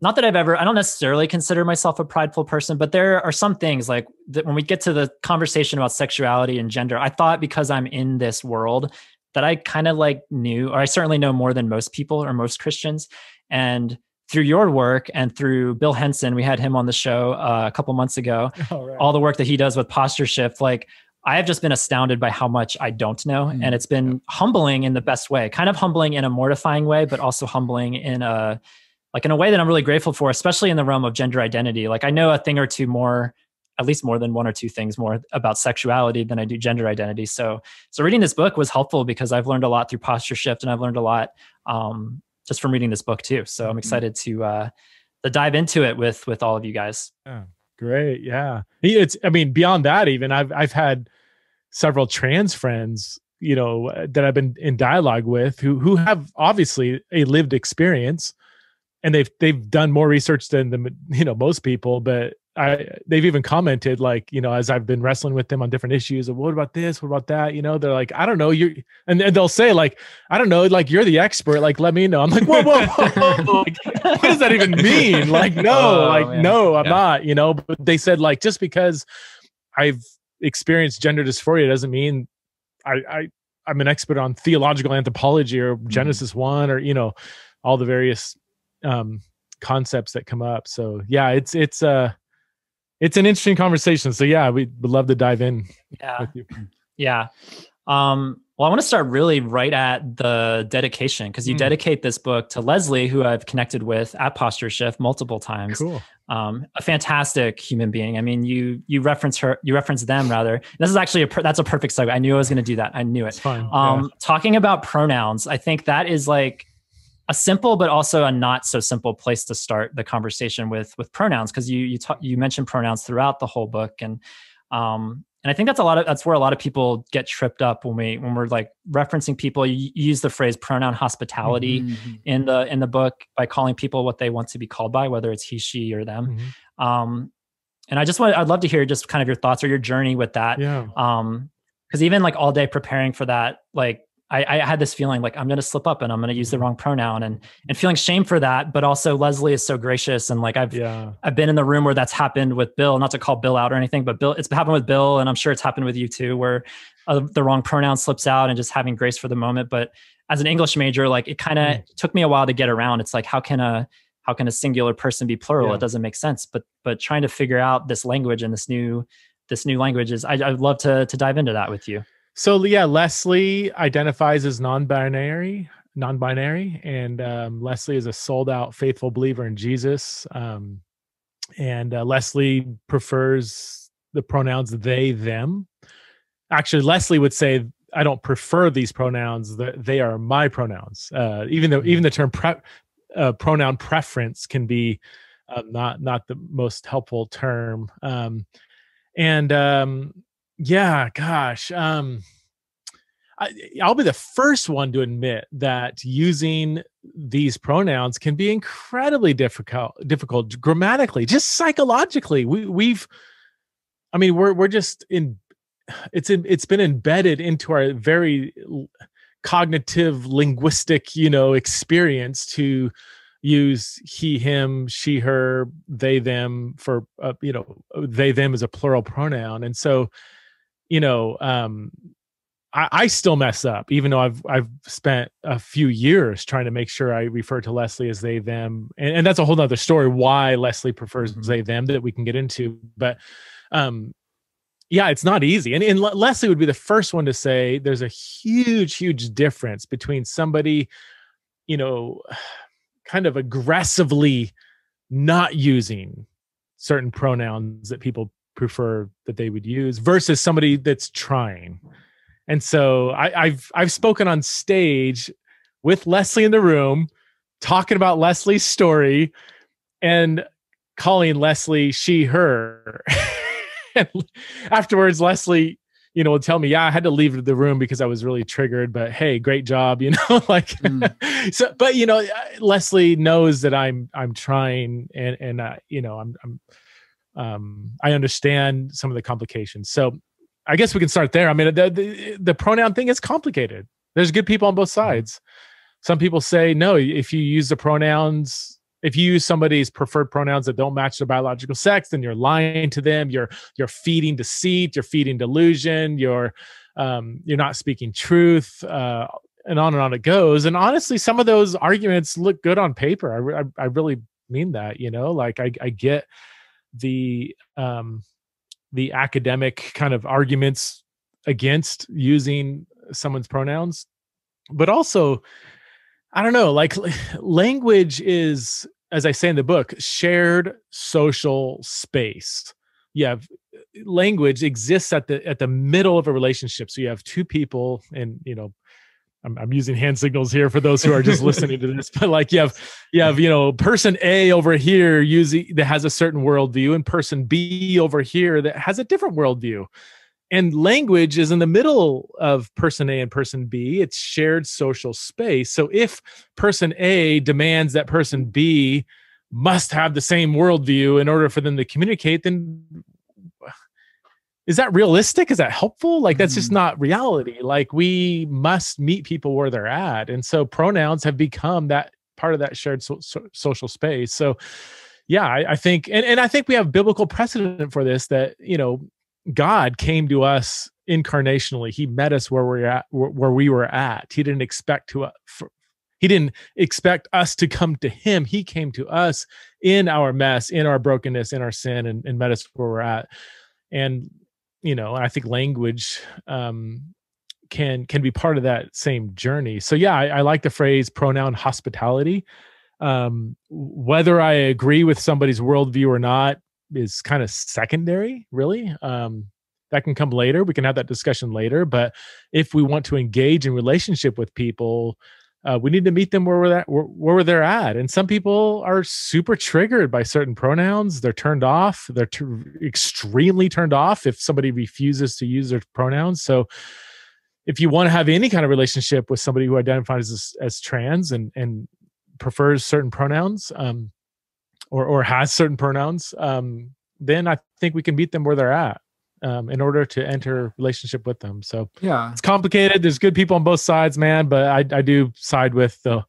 not that I don't necessarily consider myself a prideful person, but there are some things like that when we get to the conversation about sexuality and gender, I thought because I'm in this world that I kind of like knew, or I certainly know more than most people or most Christians. And through your work and through Bill Henson, we had him on the show a couple months ago, all the work that he does with Posture Shift, like, I have just been astounded by how much I don't know. And it's been humbling in the best way, kind of humbling in a mortifying way, but also humbling in a way that I'm really grateful for, especially in the realm of gender identity. Like, I know a thing or two more, at least more than one or two things more about sexuality than I do gender identity. So reading this book was helpful because I've learned a lot through Posture Shift, and I've learned a lot just from reading this book too. So I'm excited to dive into it with all of you guys.
Yeah. Great. Yeah. Beyond that, even I've had several trans friends, you know, that I've been in dialogue with who have obviously a lived experience, and they've done more research than most people, but they've even commented, like, you know, as I've been wrestling with them on different issues of what about this, what about that, you know, they're like, I don't know, and they'll say, like, I don't know, like, you're the expert, like, let me know. I'm like, whoa. Like, what does that even mean? Like, no, I'm not, you know. But they said, like, just because I've experienced gender dysphoria doesn't mean I'm an expert on theological anthropology or Genesis 1 or, you know, all the various concepts that come up. So yeah, it's an interesting conversation. So yeah, we'd love to dive in with you.
Yeah. Well, I want to start really right at the dedication, because you dedicate this book to Leslie, who I've connected with at Posture Shift multiple times.
Cool.
A fantastic human being. I mean, you reference them rather. This is actually that's a perfect segue. I knew I was going to do that. I knew it.
It's fine.
Talking about pronouns, I think that is like a simple, but also a not so simple place to start the conversation with pronouns, because you mentioned pronouns throughout the whole book, and I think that's where a lot of people get tripped up when we're like referencing people. You use the phrase pronoun hospitality in the book by calling people what they want to be called by, whether it's he, she, or them. And I'd love to hear just kind of your thoughts or your journey with that.
Yeah.
Because even like all day preparing for that, like I had this feeling like I'm going to slip up and I'm going to use the wrong pronoun and feeling shame for that. But also Leslie is so gracious. And like I've been in the room where that's happened with Bill, not to call Bill out or anything, but Bill, it's happened with Bill. And I'm sure it's happened with you too, where the wrong pronoun slips out and just having grace for the moment. But as an English major, like it kind of took me a while to get around. It's like, how can a singular person be plural? It doesn't make sense. But trying to figure out this language and this new language is, I'd love to dive into that with you.
So yeah, Leslie identifies as non-binary, and Leslie is a sold-out, faithful believer in Jesus. And Leslie prefers the pronouns they, them. Actually, Leslie would say, "I don't prefer these pronouns; they are my pronouns." Even the term pronoun preference can be not the most helpful term. Yeah, gosh. I'll be the first one to admit that using these pronouns can be incredibly difficult grammatically, just psychologically. We're just it's been embedded into our very cognitive linguistic, experience to use he, him, she, her, they, them for, they, them is a plural pronoun. And so, I still mess up, even though I've spent a few years trying to make sure I refer to Leslie as they, them. And that's a whole nother story, why Leslie prefers they, them, that we can get into. But it's not easy. And Leslie would be the first one to say there's a huge, huge difference between somebody, kind of aggressively not using certain pronouns that people prefer that they would use versus somebody that's trying. And so I've spoken on stage with Leslie in the room, talking about Leslie's story and calling Leslie she, her. And afterwards, Leslie, would tell me, I had to leave the room because I was really triggered, but hey, great job, So, but Leslie knows that I'm trying, and I understand some of the complications. So I guess we can start there. I mean, the pronoun thing is complicated. There's good people on both sides. Some people say, no, if you use somebody's preferred pronouns that don't match their biological sex, then you're lying to them. You're feeding deceit. You're feeding delusion. You're not speaking truth, and on it goes. And honestly, some of those arguments look good on paper. I really mean that. I get the academic kind of arguments against using someone's pronouns, but also, I don't know, like language is, as I say in the book, shared social space. Language exists at the middle of a relationship. So you have two people, and I'm using hand signals here for those who are just listening to this, but like you have person A over here that has a certain worldview, and person B over here that has a different worldview. And language is in the middle of person A and person B. It's shared social space. So if person A demands that person B must have the same worldview in order for them to communicate, then is that realistic? Is that helpful? Like, that's just not reality. Like, we must meet people where they're at. And so pronouns have become that part of that shared social space. So yeah, I think, and I think we have biblical precedent for this, that, God came to us incarnationally. He met us where we were at. He didn't expect us to come to him. He came to us in our mess, in our brokenness, in our sin, and met us where we're at. And I think language can be part of that same journey. So yeah, I like the phrase pronoun hospitality. Whether I agree with somebody's worldview or not is kind of secondary, really. That can come later. We can have that discussion later. But if we want to engage in relationship with people, we need to meet them where they're at. And some people are super triggered by certain pronouns. They're turned off. They're extremely turned off if somebody refuses to use their pronouns. So if you want to have any kind of relationship with somebody who identifies as trans and prefers certain pronouns, or has certain pronouns, then I think we can meet them where they're at. In order to enter relationship with them. So
yeah,
it's complicated. There's good people on both sides, man, but I do side with the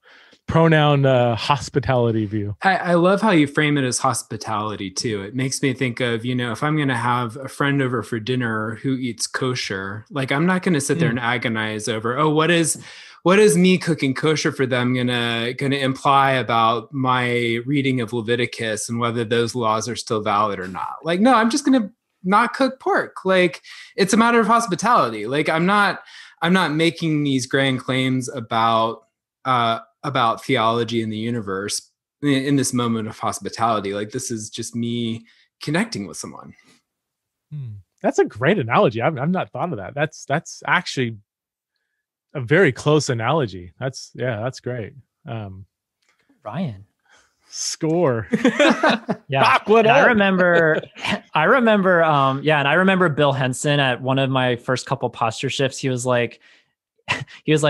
pronoun hospitality view.
I love how you frame it as hospitality too. It makes me think of, if I'm going to have a friend over for dinner who eats kosher, like I'm not going to sit there and agonize over, what is me cooking kosher for them gonna imply about my reading of Leviticus and whether those laws are still valid or not. Like, no, I'm just going to not cook pork. Like, it's a matter of hospitality. Like, I'm not making these grand claims about theology in the universe in this moment of hospitality. Like, this is just me connecting with someone.
That's a great analogy. I've not thought of that. That's actually a very close analogy. That's great.
Ryan.
Score.
Yeah. I remember, and I remember Bill Henson at one of my first couple posture shifts. He was like,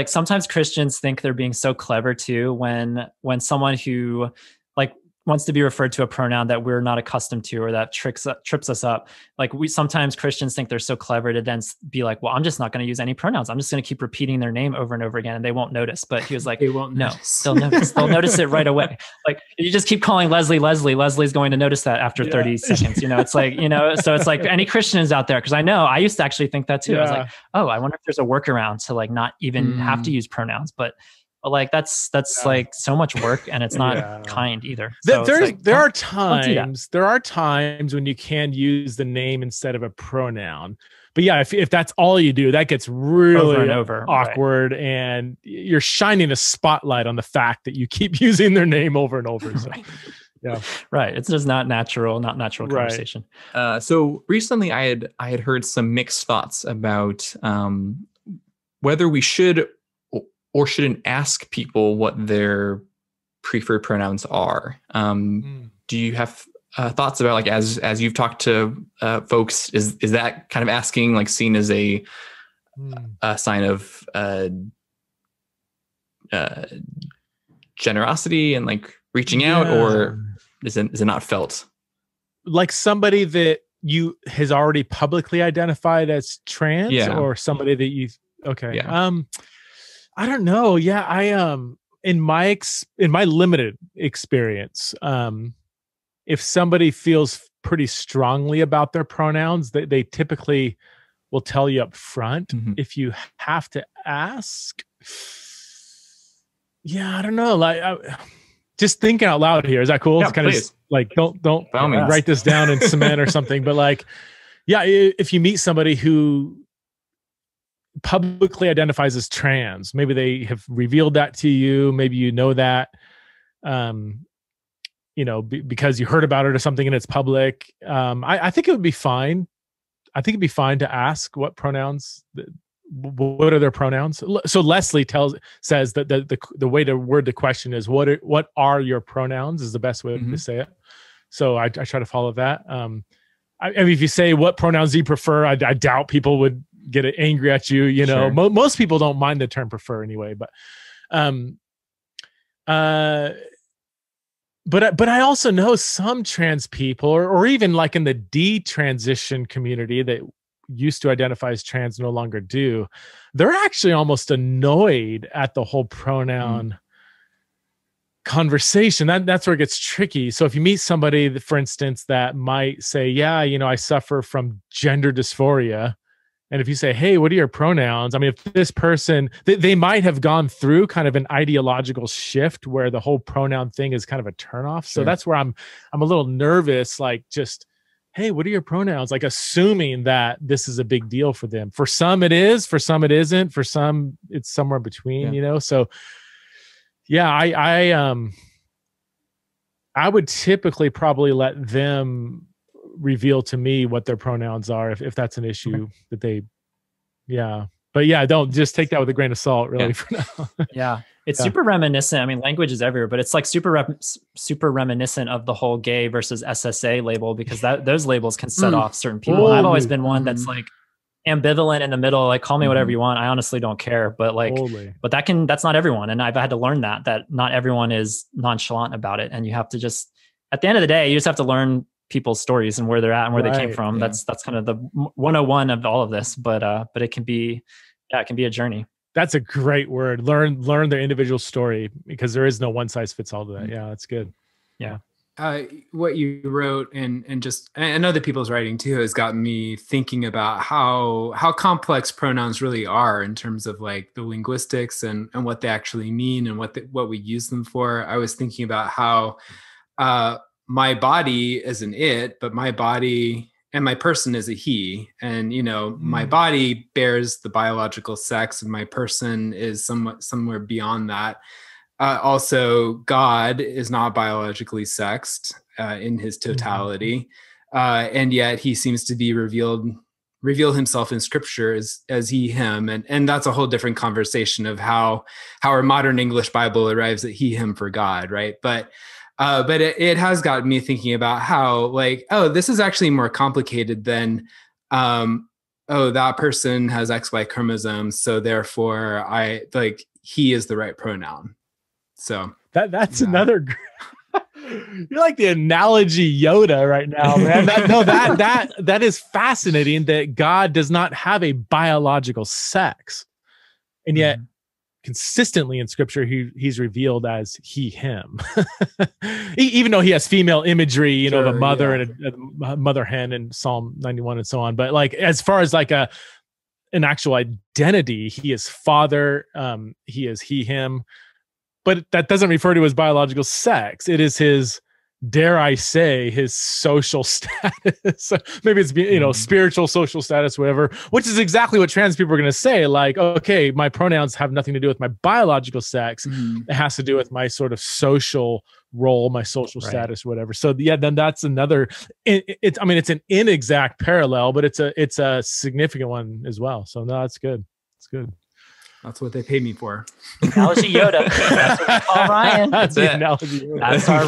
sometimes Christians think they're being so clever too, when someone who like wants to be referred to a pronoun that we're not accustomed to, or that trips us up. Like, sometimes Christians think they're so clever to then be like, well, I'm just not going to use any pronouns. I'm just going to keep repeating their name over and over again, and they won't notice. But he was like,
they won't
no,
notice.
they'll notice. They'll notice it right away. Like, you just keep calling Leslie, Leslie's going to notice that after 30 seconds. It's like, so it's like any Christians out there, because I know I used to actually think that too. I was like, I wonder if there's a workaround to like not even have to use pronouns. But like that's like so much work, and it's not kind either. So
there are times when you can use the name instead of a pronoun. But yeah, if that's all you do, that gets really
over and over,
awkward, right? And you're shining a spotlight on the fact that you keep using their name over and over. So, yeah,
right. It's just not natural conversation.
So recently, I had heard some mixed thoughts about whether we should or shouldn't ask people what their preferred pronouns are. Do you have thoughts about, like, as you've talked to folks, is that kind of asking, like, seen as a sign of generosity and like reaching out, or is it not felt
like somebody that has already publicly identified as trans, or somebody that I don't know. Yeah, I in my limited experience, if somebody feels pretty strongly about their pronouns, they typically will tell you up front. If you have to ask, I don't know. Like, just thinking out loud here. Is that cool?
Yeah,
it's kind of like, don't write this down in cement or something. But like, if you meet somebody who publicly identifies as trans, maybe they have revealed that to you, maybe you know that, because you heard about it or something and it's public. I think it would be fine. I think it'd be fine to ask what are their pronouns. So Leslie says that the way to word the question is what are your pronouns is the best way to say it. So I try to follow that. I mean, if you say what pronouns do you prefer, I doubt people would get angry at you. Sure. Most people don't mind the term prefer anyway, but I also know some trans people, or even like in the detransition community that used to identify as trans no longer do. They're actually almost annoyed at the whole pronoun conversation. That's where it gets tricky. So if you meet somebody, for instance, that might say, I suffer from gender dysphoria. And if you say, hey, what are your pronouns? I mean, if this person, they might have gone through kind of an ideological shift where the whole pronoun thing is kind of a turnoff. Sure. So that's where I'm a little nervous, like just hey, what are your pronouns? Like assuming that this is a big deal for them. For some it is, for some it isn't, for some it's somewhere between, you know? So yeah, I would typically probably let them reveal to me what their pronouns are if that's an issue that they, but don't just take that with a grain of salt really for now.
It's super reminiscent. I mean, language is everywhere, but it's like super reminiscent of the whole gay versus SSA label, because those labels can set off certain people. I've always been one that's like ambivalent in the middle, like call me whatever you want. I honestly don't care, but like, but that's not everyone. And I've had to learn that not everyone is nonchalant about it. And you have to just, at the end of the day, you just have to learn people's stories and where they're at and where they came from. That's kind of the 101 of all of this, but it can be a journey.
That's a great word. Learn their individual story, because there is no one size fits all to that. Yeah, that's good.
Yeah.
What you wrote and other people's writing too has gotten me thinking about how complex pronouns really are in terms of like the linguistics and what they actually mean and what we use them for. I was thinking about how my body is an it, but my body and my person is a he. And, my body bears the biological sex and my person is somewhere beyond that. Also, God is not biologically sexed in his totality. And yet he seems to be reveal himself in scripture as he, him. And that's a whole different conversation of how our modern English Bible arrives at he, him for God, right? But it has gotten me thinking about how, like, this is actually more complicated than, that person has XY chromosomes, so therefore he is the right pronoun. So
that's another. You're like the analogy Yoda right now, man. That is fascinating that God does not have a biological sex, and yet consistently in scripture he's revealed as he, him. Even though he has female imagery, of a mother and a mother hen in Psalm 91 and so on, but like as far as like an actual identity, he is father, he is he, him, but that doesn't refer to his biological sex. It is his, dare I say, his social status. Maybe it's spiritual, social status, whatever, which is exactly what trans people are going to say. Like, okay, my pronouns have nothing to do with my biological sex. It has to do with my sort of social role, my social status, whatever. So then that's another. It's an inexact parallel, but it's a significant one as well. So no, that's good. It's good.
That's what they pay me for.
Analogy Yoda. That's what we call Ryan. That's it.
Analogy Yoda.
That's our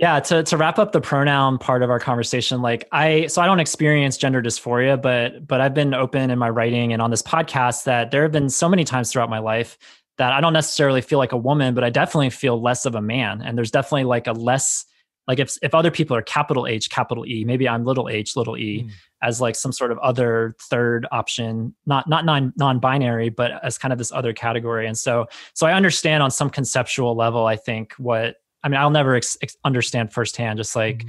Ryan. To wrap up the pronoun part of our conversation, I don't experience gender dysphoria, but I've been open in my writing and on this podcast that there have been so many times throughout my life that I don't necessarily feel like a woman, but I definitely feel less of a man. And there's definitely like a less, like if other people are capital H, capital E, maybe I'm little h, little e, as like some sort of other third option, not non-binary, but as kind of this other category. And so I understand on some conceptual level, I think I'll never understand firsthand, just like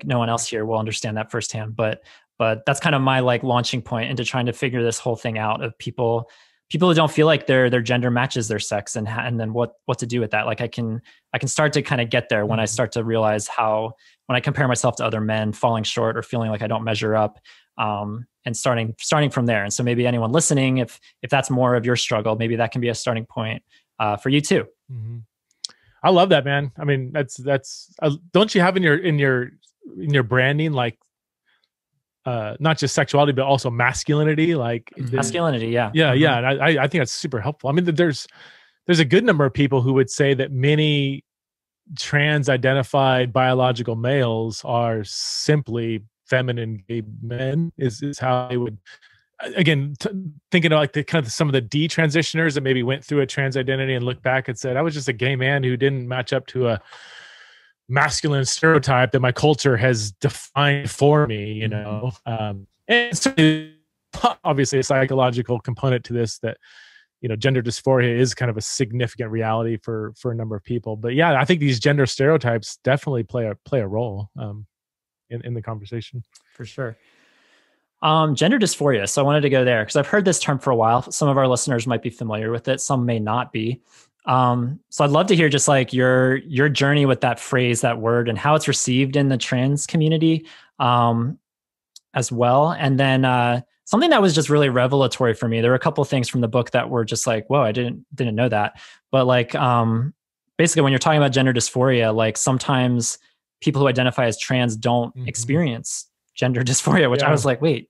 no one else here will understand that firsthand. But that's kind of my like launching point into trying to figure this whole thing out of people who don't feel like their gender matches their sex and then what to do with that. Like I can start to kind of get there when I start to realize how, when I compare myself to other men, falling short or feeling like I don't measure up, and starting from there. And so maybe anyone listening, if that's more of your struggle, maybe that can be a starting point for you too.
Mm-hmm. I love that, man. I mean, that's don't you have in your branding, like, not just sexuality, but also masculinity,
masculinity. Yeah.
And I think that's super helpful. I mean, there's a good number of people who would say that many trans identified biological males are simply feminine gay men is how they would, again, thinking of like the kind of some of the detransitioners that maybe went through a trans identity and looked back and said, I was just a gay man who didn't match up to a masculine stereotype that my culture has defined for me, and so obviously a psychological component to this that, gender dysphoria is kind of a significant reality for a number of people. But yeah, I think these gender stereotypes definitely play a role in the conversation.
For sure. Gender dysphoria. So I wanted to go there because I've heard this term for a while. Some of our listeners might be familiar with it. Some may not be. So I'd love to hear just like your journey with that phrase, that word, and how it's received in the trans community as well. And then something that was just really revelatory for me. There were a couple of things from the book that were just like, whoa, I didn't know that. But like basically when you're talking about gender dysphoria, like sometimes people who identify as trans don't experience gender dysphoria, which I was like, wait,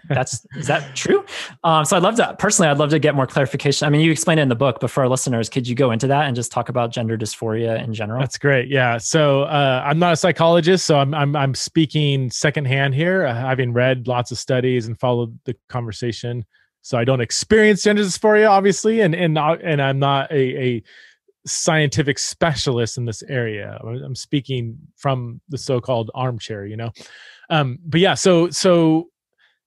is that true? So I'd love to get more clarification. I mean, you explained it in the book, but for our listeners, could you go into that and just talk about gender dysphoria in general?
That's great. Yeah. So I'm not a psychologist, so I'm speaking secondhand here, having read lots of studies and followed the conversation. So I don't experience gender dysphoria, obviously, and I'm not a scientific specialist in this area. I'm speaking from the so-called armchair, but yeah, so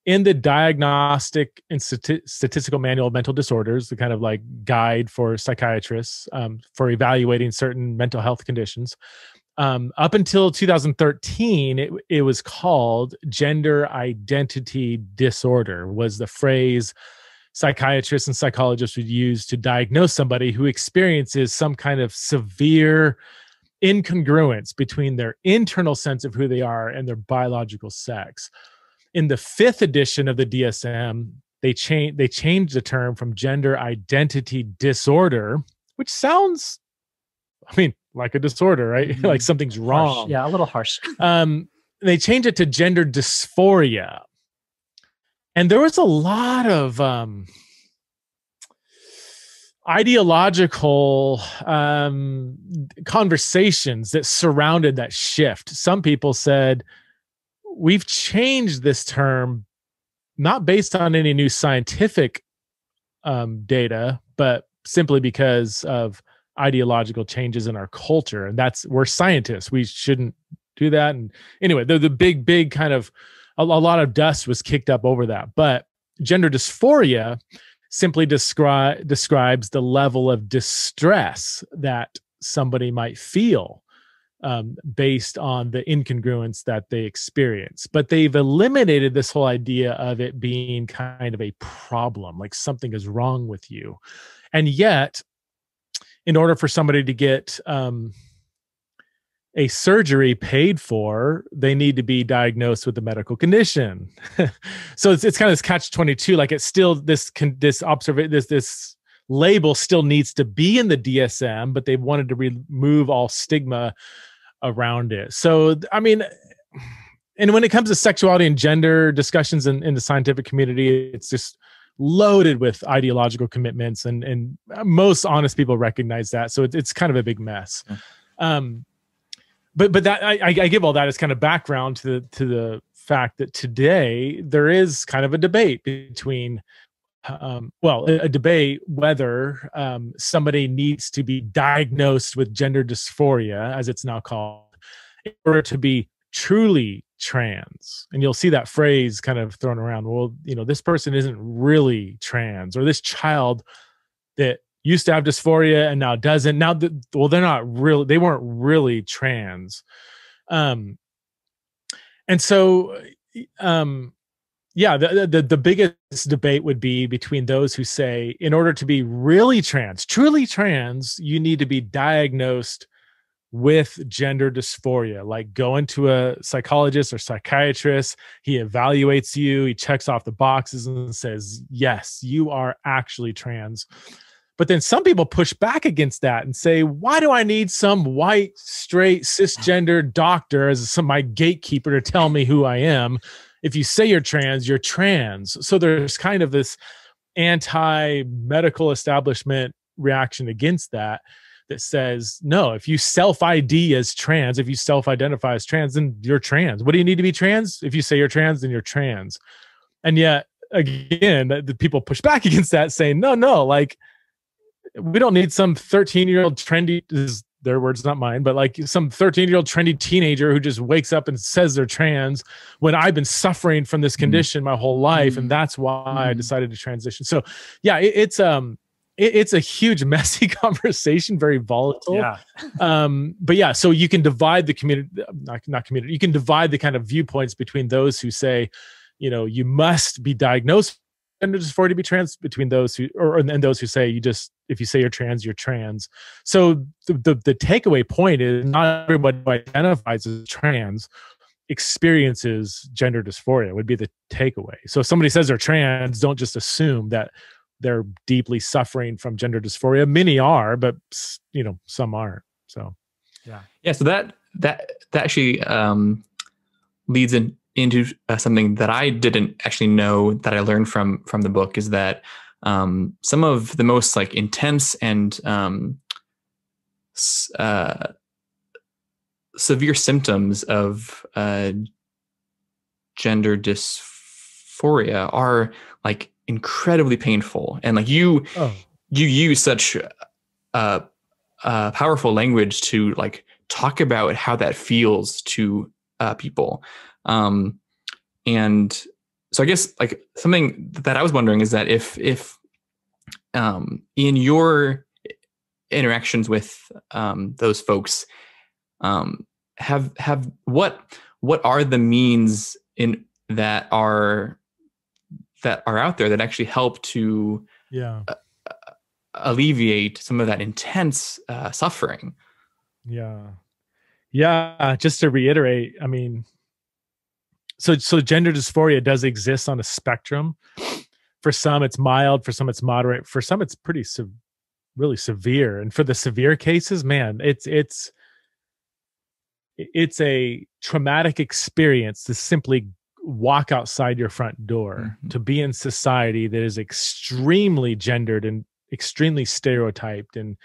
in the Diagnostic and Statistical Manual of Mental Disorders, the kind of like guide for psychiatrists for evaluating certain mental health conditions, up until 2013, it was called gender identity disorder, was the phrase psychiatrists and psychologists would use to diagnose somebody who experiences some kind of severe incongruence between their internal sense of who they are and their biological sex. In the 5th edition of the DSM, they changed the term from gender identity disorder, which sounds, like a disorder, right? Like something's wrong.
Harsh. Yeah, a little harsh.
They changed it to gender dysphoria. And there was a lot of ideological conversations that surrounded that shift. Some people said, we've changed this term not based on any new scientific data, but simply because of ideological changes in our culture. And we're scientists. We shouldn't do that. And anyway, the big kind of, a lot of dust was kicked up over that. But gender dysphoria simply describes the level of distress that somebody might feel based on the incongruence that they experience. But they've eliminated this whole idea of it being kind of a problem, like something is wrong with you. And yet, in order for somebody to get a surgery paid for, they need to be diagnosed with a medical condition. So it's kind of this catch-22. Like it's still this label still needs to be in the DSM, but they've wanted to remove all stigma around it. So, and when it comes to sexuality and gender discussions in the scientific community, it's just loaded with ideological commitments, and most honest people recognize that. So it's kind of a big mess. But that I give all that as kind of background to the fact that today there is kind of a debate between a debate whether somebody needs to be diagnosed with gender dysphoria, as it's now called, in order to be truly trans. And you'll see that phrase kind of thrown around. Well, this person isn't really trans, or this child that used to have dysphoria and now doesn't. Now, they're not really, they weren't really trans. And so, the biggest debate would be between those who say, in order to be really trans, truly trans, you need to be diagnosed with gender dysphoria. Like go into a psychologist or psychiatrist, he evaluates you, he checks off the boxes and says, yes, you are actually trans. But then some people push back against that and say, why do I need some white, straight, cisgender doctor as my gatekeeper to tell me who I am? If you say you're trans, you're trans. So there's kind of this anti-medical establishment reaction against that says, no, if you self-ID as trans, if you self-identify as trans, then you're trans. What do you need to be trans? If you say you're trans, then you're trans. And yet, again, the people push back against that, saying, no, like, we don't need some 13-year-old trendy, this is their words, not mine, but like some 13-year-old trendy teenager who just wakes up and says they're trans when I've been suffering from this condition my whole life. And that's why I decided to transition. So yeah, it's a huge, messy conversation, very volatile.
Yeah.
But yeah, so you can divide the community, not community, you can divide the kind of viewpoints between those who say, you must be diagnosed gender dysphoria to be trans, between those who, and those who say if you say you're trans, you're trans. So the takeaway point is not everybody who identifies as trans experiences gender dysphoria would be the takeaway. So if somebody says they're trans, don't just assume that they're deeply suffering from gender dysphoria. Many are, but some aren't. So
yeah. So that actually leads into something that I didn't actually know that I learned from the book, is that some of the most like intense and severe symptoms of gender dysphoria are like incredibly painful, and like you use such powerful language to like talk about how that feels to people. And so I guess like something that I was wondering is that if in your interactions with those folks, have what are the means in that are out there that actually help to alleviate some of that intense suffering?
Yeah. Just to reiterate, I mean, so gender dysphoria does exist on a spectrum. For some, it's mild. For some, it's moderate. For some, it's pretty really severe. And for the severe cases, man, it's a traumatic experience to simply walk outside your front door, to be in society that is extremely gendered and extremely stereotyped, and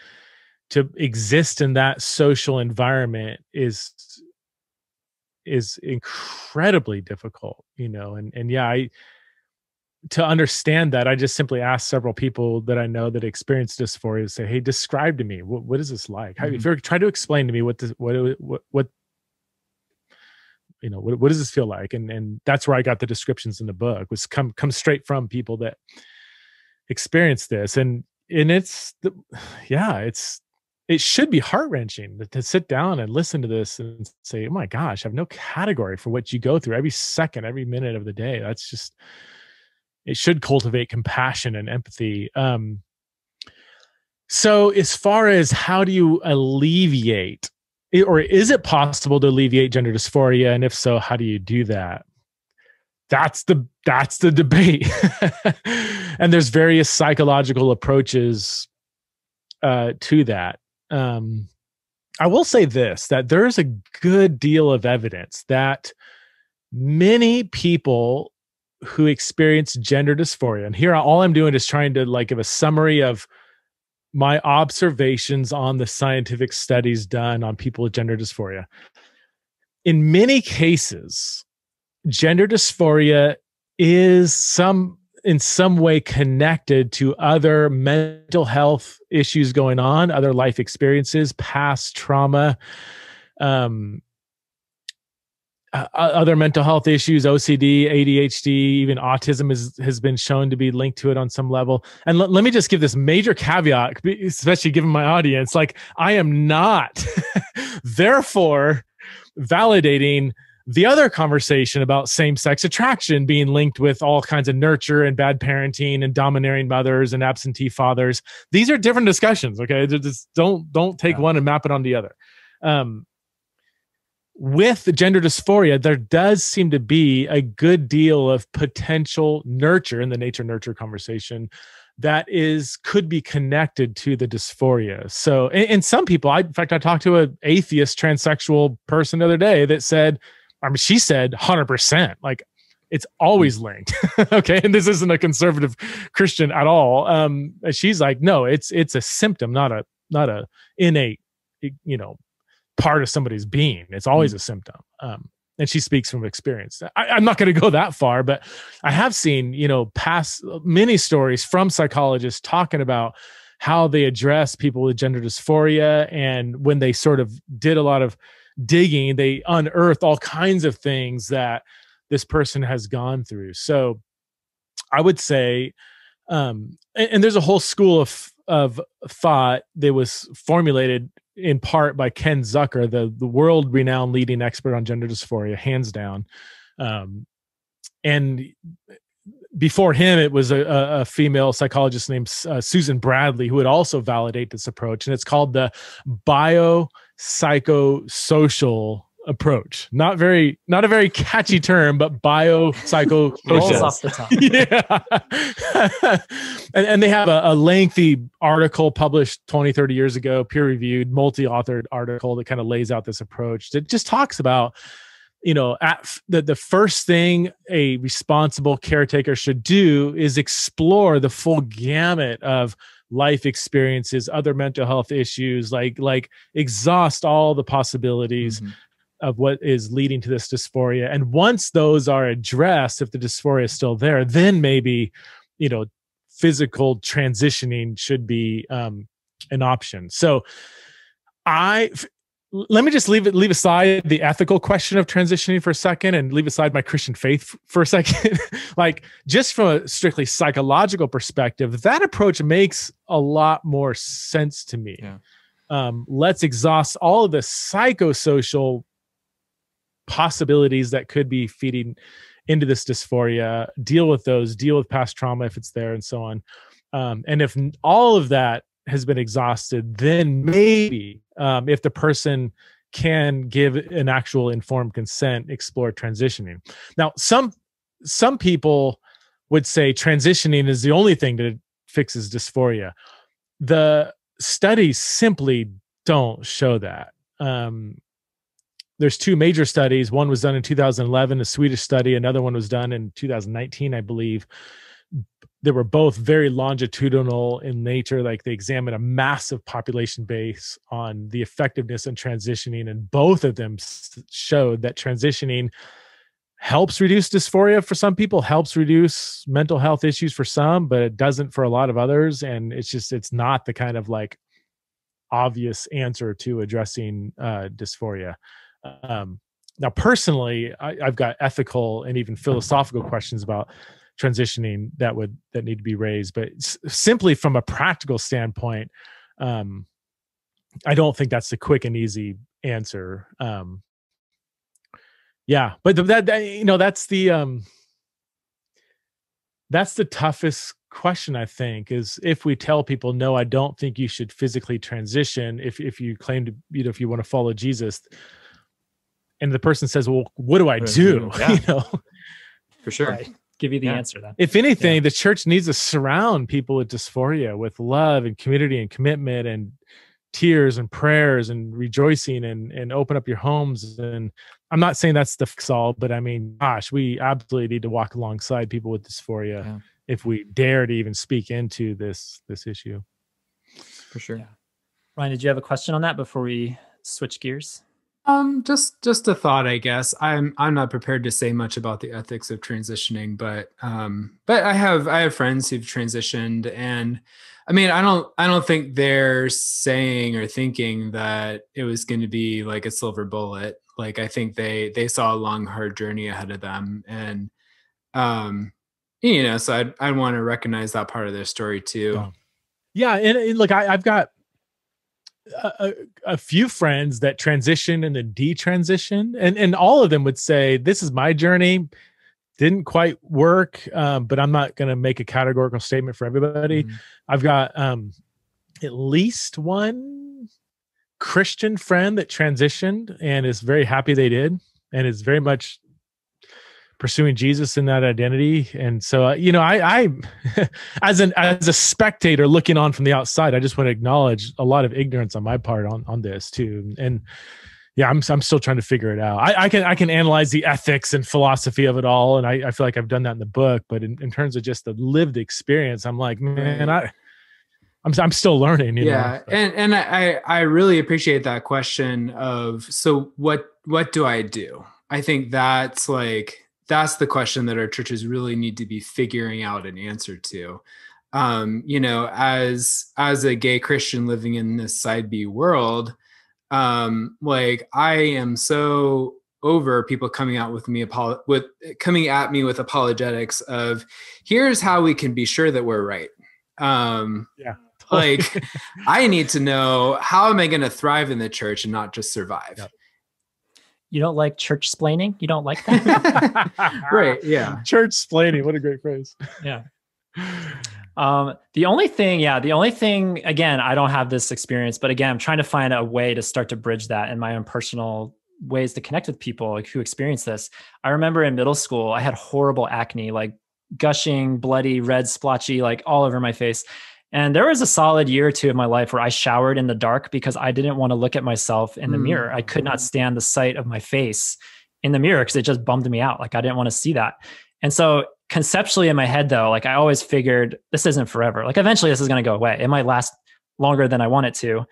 to exist in that social environment is incredibly difficult, to understand that, I just simply asked several people that I know that experienced dysphoria to say, hey, describe to me, what is this like? If you're trying to explain to me what does this feel like? And that's where I got the descriptions in the book, was come straight from people that experienced this. And it should be heart-wrenching to sit down and listen to this and say, oh my gosh, I have no category for what you go through every second, every minute of the day. That's just, it should cultivate compassion and empathy. So as far as how do you alleviate, or is it possible to alleviate gender dysphoria? And if so, how do you do that? That's the debate. And there's various psychological approaches to that. I will say this, that there is a good deal of evidence that many people who experience gender dysphoria, and here all I'm doing is trying to like give a summary of my observations on the scientific studies done on people with gender dysphoria. In many cases, gender dysphoria is in some way connected to other mental health issues going on, other life experiences, past trauma, other mental health issues, OCD, ADHD, even autism has been shown to be linked to it on some level. And let me just give this major caveat, especially given my audience, like I am not therefore validating the other conversation about same-sex attraction being linked with all kinds of nurture and bad parenting and domineering mothers and absentee fathers. These are different discussions, okay? Just don't take one and map it on the other. With gender dysphoria, there does seem to be a good deal of potential nurture in the nature-nurture conversation that could be connected to the dysphoria. So, and some people, in fact, I talked to an atheist transsexual person the other day that said, she said 100%, like it's always linked. Okay. And this isn't a conservative Christian at all. She's like, no, it's a symptom, not a innate, part of somebody's being. It's always a symptom. And she speaks from experience. I'm not going to go that far, but I have seen, past many stories from psychologists talking about how they address people with gender dysphoria. And when they sort of did a lot of digging, they unearthed all kinds of things that this person has gone through. So I would say, and there's a whole school of thought that was formulated in part by Ken Zucker, the world-renowned leading expert on gender dysphoria, hands down. And before him, it was a female psychologist named Susan Bradley who would also validate this approach. And it's called the biopsychosocial approach. Not a very catchy term, but biopsychosocial.
Rolls off the tongue.
Yeah. and they have a lengthy article published 20, 30 years ago, peer-reviewed, multi-authored article that kind of lays out this approach. That just talks about, the first thing a responsible caretaker should do is explore the full gamut of life experiences, other mental health issues, like exhaust all the possibilities of what is leading to this dysphoria. And once those are addressed, if the dysphoria is still there, then maybe, physical transitioning should be an option. So let me just leave aside the ethical question of transitioning for a second and leave aside my Christian faith for a second. Like, just from a strictly psychological perspective, that approach makes a lot more sense to me. Yeah. Let's exhaust all of the psychosocial possibilities that could be feeding into this dysphoria, deal with past trauma if it's there, and so on. And if all of that has been exhausted, then maybe if the person can give an actual informed consent, explore transitioning. Now, some people would say transitioning is the only thing that fixes dysphoria. The studies simply don't show that. There's two major studies. One was done in 2011, a Swedish study. Another one was done in 2019, I believe. They were both very longitudinal in nature. Like, they examined a massive population base on the effectiveness in transitioning. And both of them showed that transitioning helps reduce dysphoria for some people, helps reduce mental health issues for some, but it doesn't for a lot of others. And it's not the kind of like obvious answer to addressing dysphoria. Now, personally, I've got ethical and even philosophical questions about transitioning that need to be raised, but simply from a practical standpoint, I don't think that's the quick and easy answer. But that's the toughest question, I think, is if we tell people, no, I don't think you should physically transition if you claim to, if you want to follow Jesus. And the person says, well, what do I do?
Yeah. For sure.
Right. Give you the answer then.
If anything, the church needs to surround people with dysphoria with love and community and commitment and tears and prayers and rejoicing and open up your homes. And I'm not saying that's the fix all, but I mean, gosh, we absolutely need to walk alongside people with dysphoria if we dare to even speak into this issue.
For sure.
Yeah. Ryan, did you have a question on that before we switch gears?
Just a thought, I guess. I'm not prepared to say much about the ethics of transitioning, but I have friends who've transitioned, and I mean, I don't think they're saying or thinking that it was going to be like a silver bullet. Like, I think they saw a long, hard journey ahead of them, and so I want to recognize that part of their story too.
Yeah, and look, I've got a few friends that transition and then detransition, and all of them would say, this is my journey, didn't quite work, but I'm not going to make a categorical statement for everybody. I've got at least one Christian friend that transitioned and is very happy they did, and is very much pursuing Jesus in that identity. And so, I as a spectator looking on from the outside, I just want to acknowledge a lot of ignorance on my part on this too. And yeah, I'm still trying to figure it out. I can analyze the ethics and philosophy of it all, and I feel like I've done that in the book. But in terms of just the lived experience, I'm like, man, I'm still learning. You know?
And I really appreciate that question of, so what do I do? I think that's the question that our churches really need to be figuring out an answer to. As a gay Christian living in this side B world, I am so over people coming at me with apologetics of, here's how we can be sure that we're right. I need to know, how am I going to thrive in the church and not just survive?
You don't like church splaining? You don't like that?
Right. Yeah.
Church splaining. What a great phrase.
Yeah. The only thing, again, I don't have this experience, but again, I'm trying to find a way to start to bridge that in my own personal ways to connect with people like who experience this. I remember in middle school, I had horrible acne, like gushing, bloody, red, splotchy, like all over my face. And there was a solid year or two of my life where I showered in the dark because I didn't want to look at myself in the mirror. I could not stand the sight of my face in the mirror because it just bummed me out. Like I didn't want to see that. And so conceptually in my head though, like I always figured this isn't forever. Like eventually this is going to go away. It might last longer than I want it to.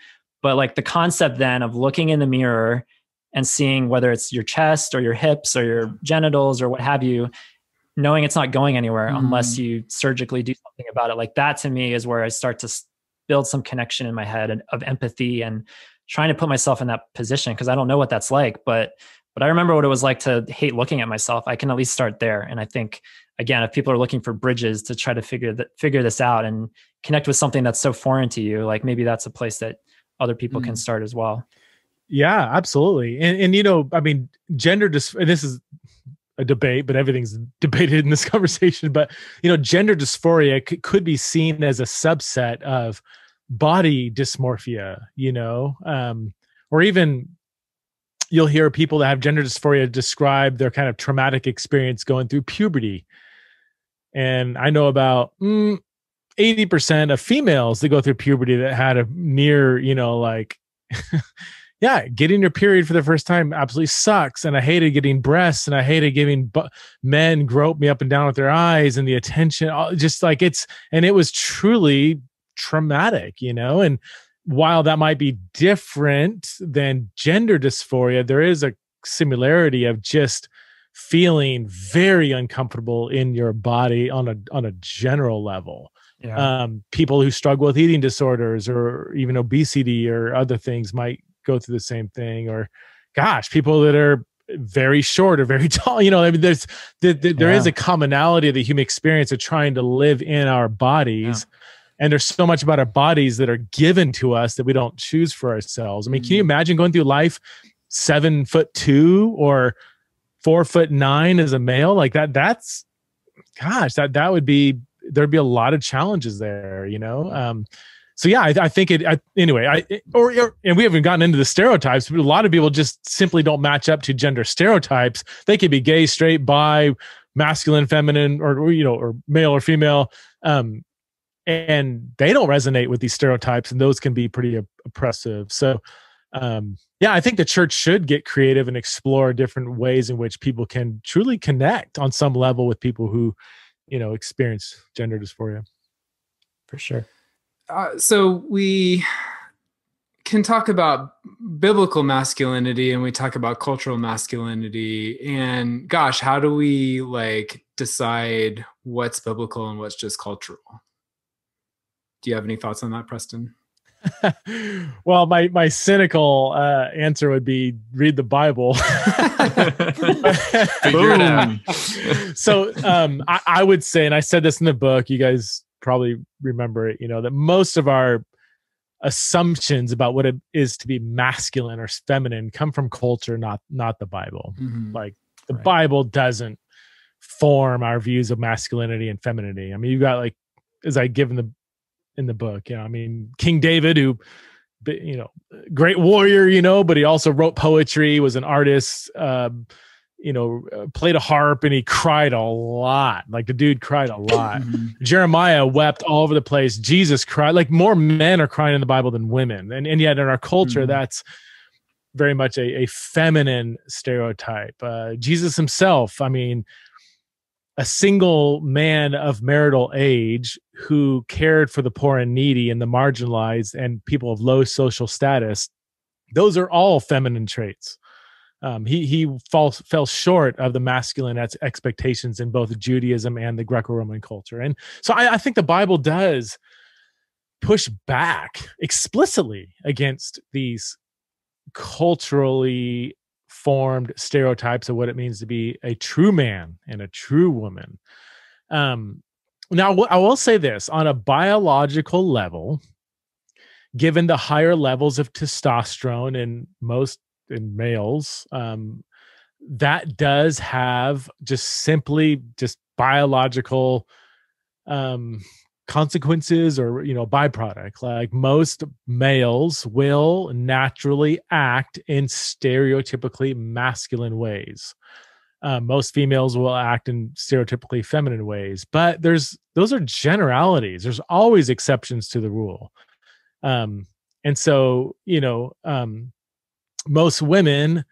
But like the concept then of looking in the mirror and seeing whether it's your chest or your hips or your genitals or what have you, knowing it's not going anywhere unless you surgically do something about it. Like that to me is where I start to build some connection in my head of empathy and trying to put myself in that position because I don't know what that's like. But I remember what it was like to hate looking at myself. I can at least start there. And I think, again, if people are looking for bridges to try to figure this out and connect with something that's so foreign to you, like maybe that's a place that other people can start as well. Yeah, absolutely. And you know, I mean, this is a debate, but everything's debated in this conversation. But, you know, gender dysphoria could be seen as a subset of body dysmorphia, you know, or even you'll hear people that have gender dysphoria describe their kind of traumatic experience going through puberty. And I know about 80% of females that go through puberty that had a near, you know, like, yeah, getting your period for the first time absolutely sucks. And I hated getting breasts and I hated giving men grope me up and down with their eyes and the attention, just like it was truly traumatic, you know? And while that might be different than gender dysphoria, there is a similarity of just feeling very uncomfortable in your body on a general level. Yeah. People who struggle with eating disorders or even obesity or other things might go through the same thing. Or gosh, people that are very short or very tall, you know, I mean, there is a commonality of the human experience of trying to live in our bodies. Yeah. And there's so much about our bodies that are given to us that we don't choose for ourselves. I mean, can you imagine going through life 7'2" or 4'9" as a male? Like that would be, there'd be a lot of challenges there, you know? So yeah, I think and we haven't gotten into the stereotypes, but a lot of people just simply don't match up to gender stereotypes. They could be gay, straight, bi, masculine, feminine, or you know, or male or female. And they don't resonate with these stereotypes, and those can be pretty oppressive. So, yeah, I think the church should get creative and explore different ways in which people can truly connect on some level with people who, you know, experience gender dysphoria. For sure.
So we can talk about biblical masculinity and we talk about cultural masculinity, and gosh, how do we like decide what's biblical and what's just cultural? Do you have any thoughts on that, Preston?
Well, my cynical answer would be read the Bible.
Figure it out.
So I would say, and I said this in the book, you guys probably remember it, you know, that most of our assumptions about what it is to be masculine or feminine come from culture, not the Bible. Mm-hmm. Like the Bible doesn't form our views of masculinity and femininity. I mean, you've got, like, as I give in the book, you know, I mean, King David, who, you know, great warrior, you know, but he also wrote poetry, was an artist, you know, played a harp, and he cried a lot. Like the dude cried a lot. Jeremiah wept all over the place. Jesus cried. Like more men are crying in the Bible than women. And yet in our culture, that's very much a feminine stereotype. Jesus himself, I mean, a single man of marital age who cared for the poor and needy and the marginalized and people of low social status, those are all feminine traits. He fell short of the masculine expectations in both Judaism and the Greco-Roman culture. And so I think the Bible does push back explicitly against these culturally formed stereotypes of what it means to be a true man and a true woman. Now, I will say this, on a biological level, given the higher levels of testosterone in most in males, that does have just biological consequences or, byproduct. Like most males will naturally act in stereotypically masculine ways. Most females will act in stereotypically feminine ways, but those are generalities. There's always exceptions to the rule. And so, most women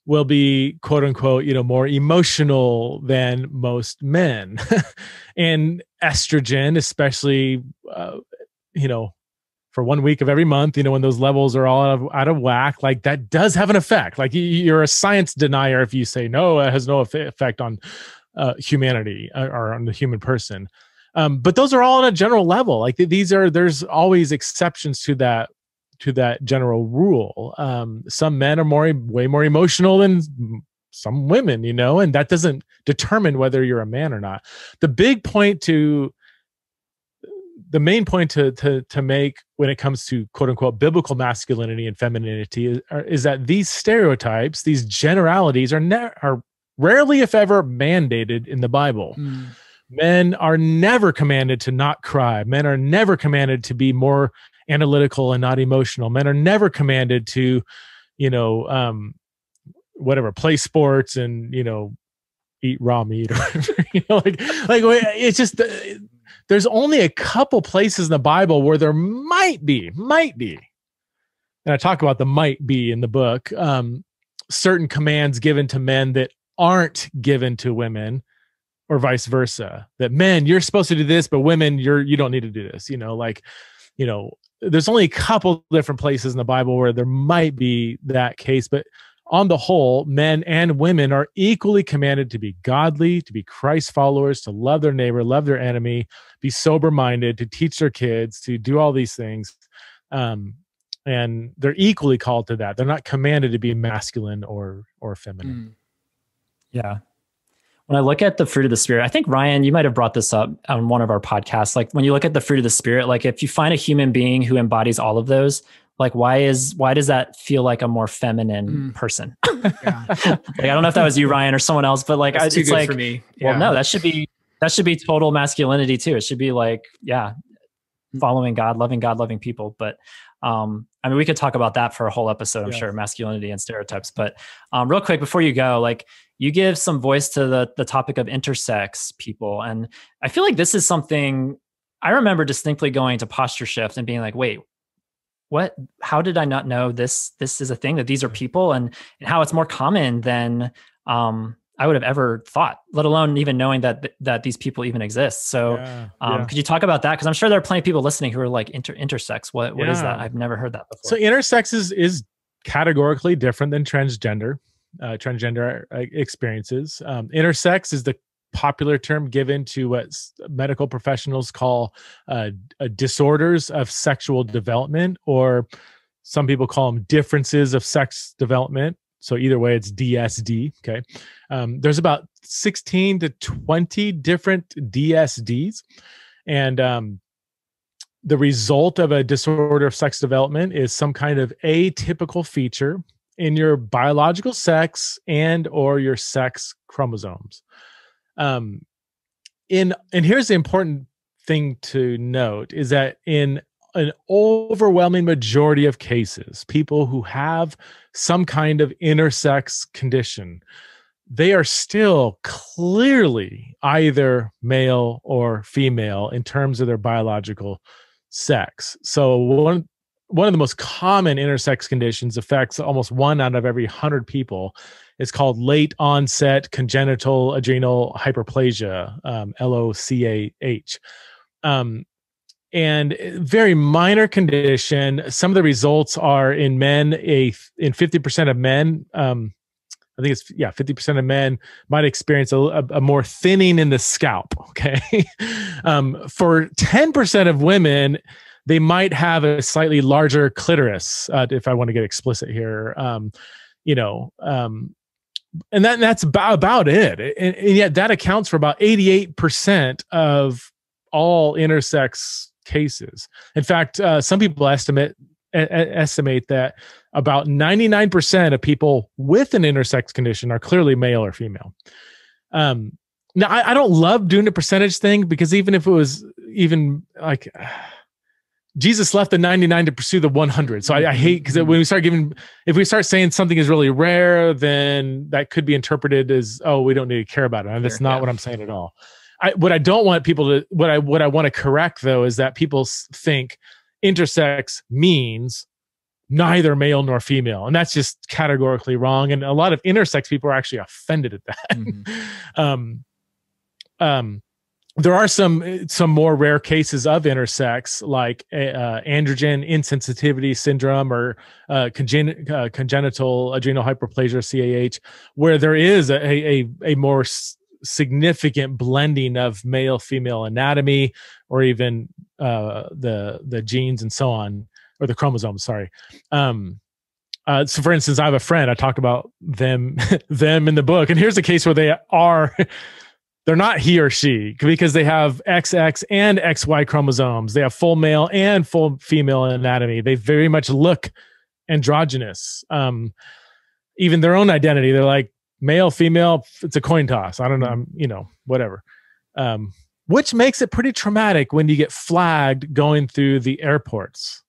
will be, quote unquote, more emotional than most men. And estrogen, especially, for 1 week of every month, when those levels are all out of whack, like that does have an effect. Like you're a science denier if you say, no, it has no effect on humanity or on the human person. But those are all on a general level. Like there's always exceptions to that general rule. Some men are way more emotional than some women, and that doesn't determine whether you're a man or not. The main point to make when it comes to quote unquote biblical masculinity and femininity is that these stereotypes, these generalities are rarely, if ever, mandated in the Bible. Men are never commanded to not cry. Men are never commanded to be more analytical and not emotional. Men are never commanded to, play sports and, eat raw meat or whatever. It's just, there's only a couple places in the Bible where there might be, and I talk about the might be in the book, certain commands given to men that aren't given to women, or vice versa. That men, you're supposed to do this, but women, you don't need to do this. There's only a couple different places in the Bible where there might be that case, but on the whole, men and women are equally commanded to be godly, to be Christ followers, to love their neighbor, love their enemy, be sober-minded, to teach their kids, to do all these things. And they're equally called to that. They're not commanded to be masculine or feminine.
Yeah. When I look at the fruit of the Spirit, I think, Ryan, you might have brought this up on one of our podcasts. Like when you look at the fruit of the Spirit, like if you find a human being who embodies all of those, like why does that feel like a more feminine person?
Yeah.
Like, I don't know if that was you, Ryan, or someone else, but like,
it's
like,
for me. Yeah.
Well, no, that should be total masculinity too. It should be like, following God, loving people. But we could talk about that for a whole episode, I'm sure, masculinity and stereotypes. But real quick, before you go, like you give some voice to the topic of intersex people. And I feel like this is something I remember distinctly going to Posture Shift and being like, wait, what, how did I not know this is a thing, that these are people, and how it's more common than I would have ever thought, let alone even knowing that these people even exist. So could you talk about that? Because I'm sure there are plenty of people listening who are like intersex. What is that? I've never heard that before.
So intersex is categorically different than transgender experiences. Intersex is the popular term given to what medical professionals call disorders of sexual development, or some people call them differences of sex development. So either way, it's DSD. Okay. There's about 16 to 20 different DSDs. And the result of a disorder of sex development is some kind of atypical feature in your biological sex and or your sex chromosomes. And here's the important thing to note is that in an overwhelming majority of cases, people who have some kind of intersex condition, they are still clearly either male or female in terms of their biological sex. So one of the most common intersex conditions affects almost 1 out of every 100 people. It's called late onset congenital adrenal hyperplasia, LOCAH. And very minor condition. Some of the results are in men, in 50% of men, I think it's 50% of men might experience a more thinning in the scalp. Okay. For 10% of women, they might have a slightly larger clitoris, if I want to get explicit here. And that's about it. And yet that accounts for about 88% of all intersex cases. In fact, some people estimate estimate that about 99% of people with an intersex condition are clearly male or female. Now, I don't love doing the percentage thing, because even if it was even like Jesus left the 99 to pursue the 100. So I hate, because when we start if we start saying something is really rare, then that could be interpreted as, oh, we don't need to care about it. And that's not what I'm saying at all. What I don't want people to, what I want to correct though, is that people think intersex means neither male nor female. And that's just categorically wrong. And a lot of intersex people are actually offended at that. There are some more rare cases of intersex, like androgen insensitivity syndrome or congenital adrenal hyperplasia, CAH, where there is a more significant blending of male female anatomy, or even the genes and so on, or the chromosomes. Sorry. So for instance, I have a friend, I talk about them in the book, and here's a case where they're not he or she, because they have XX and XY chromosomes. They have full male and full female anatomy. They very much look androgynous. Even their own identity, they're like male, female, it's a coin toss. I don't know, whatever. Which makes it pretty traumatic when you get flagged going through the airports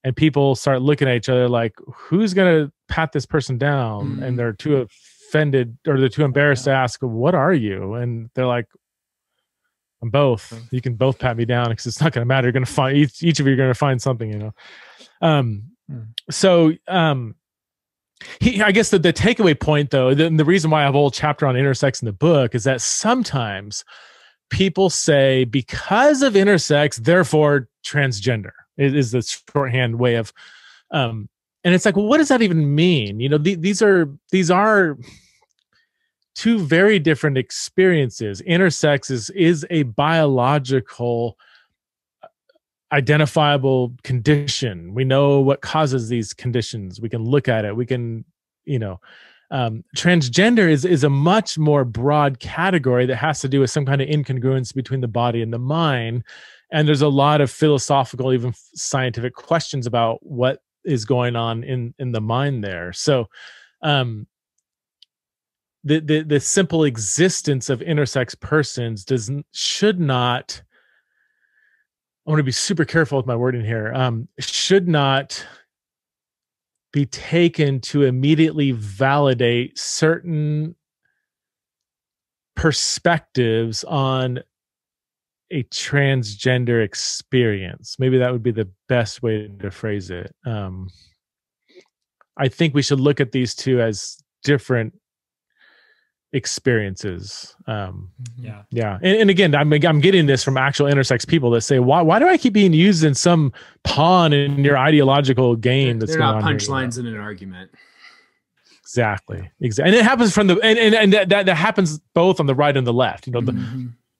and people start looking at each other like, who's going to pat this person down? And they're too offended, or they're too embarrassed to ask, what are you? And they're like, I'm both. You can both pat me down, because it's not going to matter. You're going to find each of you are going to find something, So I guess the takeaway point though, the reason why I have a whole chapter on intersex in the book, is that sometimes people say, because of intersex, therefore transgender is the shorthand way of, and it's like, well, what does that even mean? These are two very different experiences. Intersex is a biological identifiable condition. We know what causes these conditions. We can look at it. We can, transgender is a much more broad category that has to do with some kind of incongruence between the body and the mind. And there's a lot of philosophical, even scientific questions about what is going on in the mind there. So the simple existence of intersex persons should not, I want to be super careful with my wording here, should not be taken to immediately validate certain perspectives on a transgender experience. Maybe that would be the best way to phrase it. I think we should look at these two as different experiences. Yeah. And again, I'm getting this from actual intersex people that say, why do I keep being used in some pawn in your ideological game? They're
not punchlines in an argument.
Exactly. And it happens from and that happens both on the right and the left.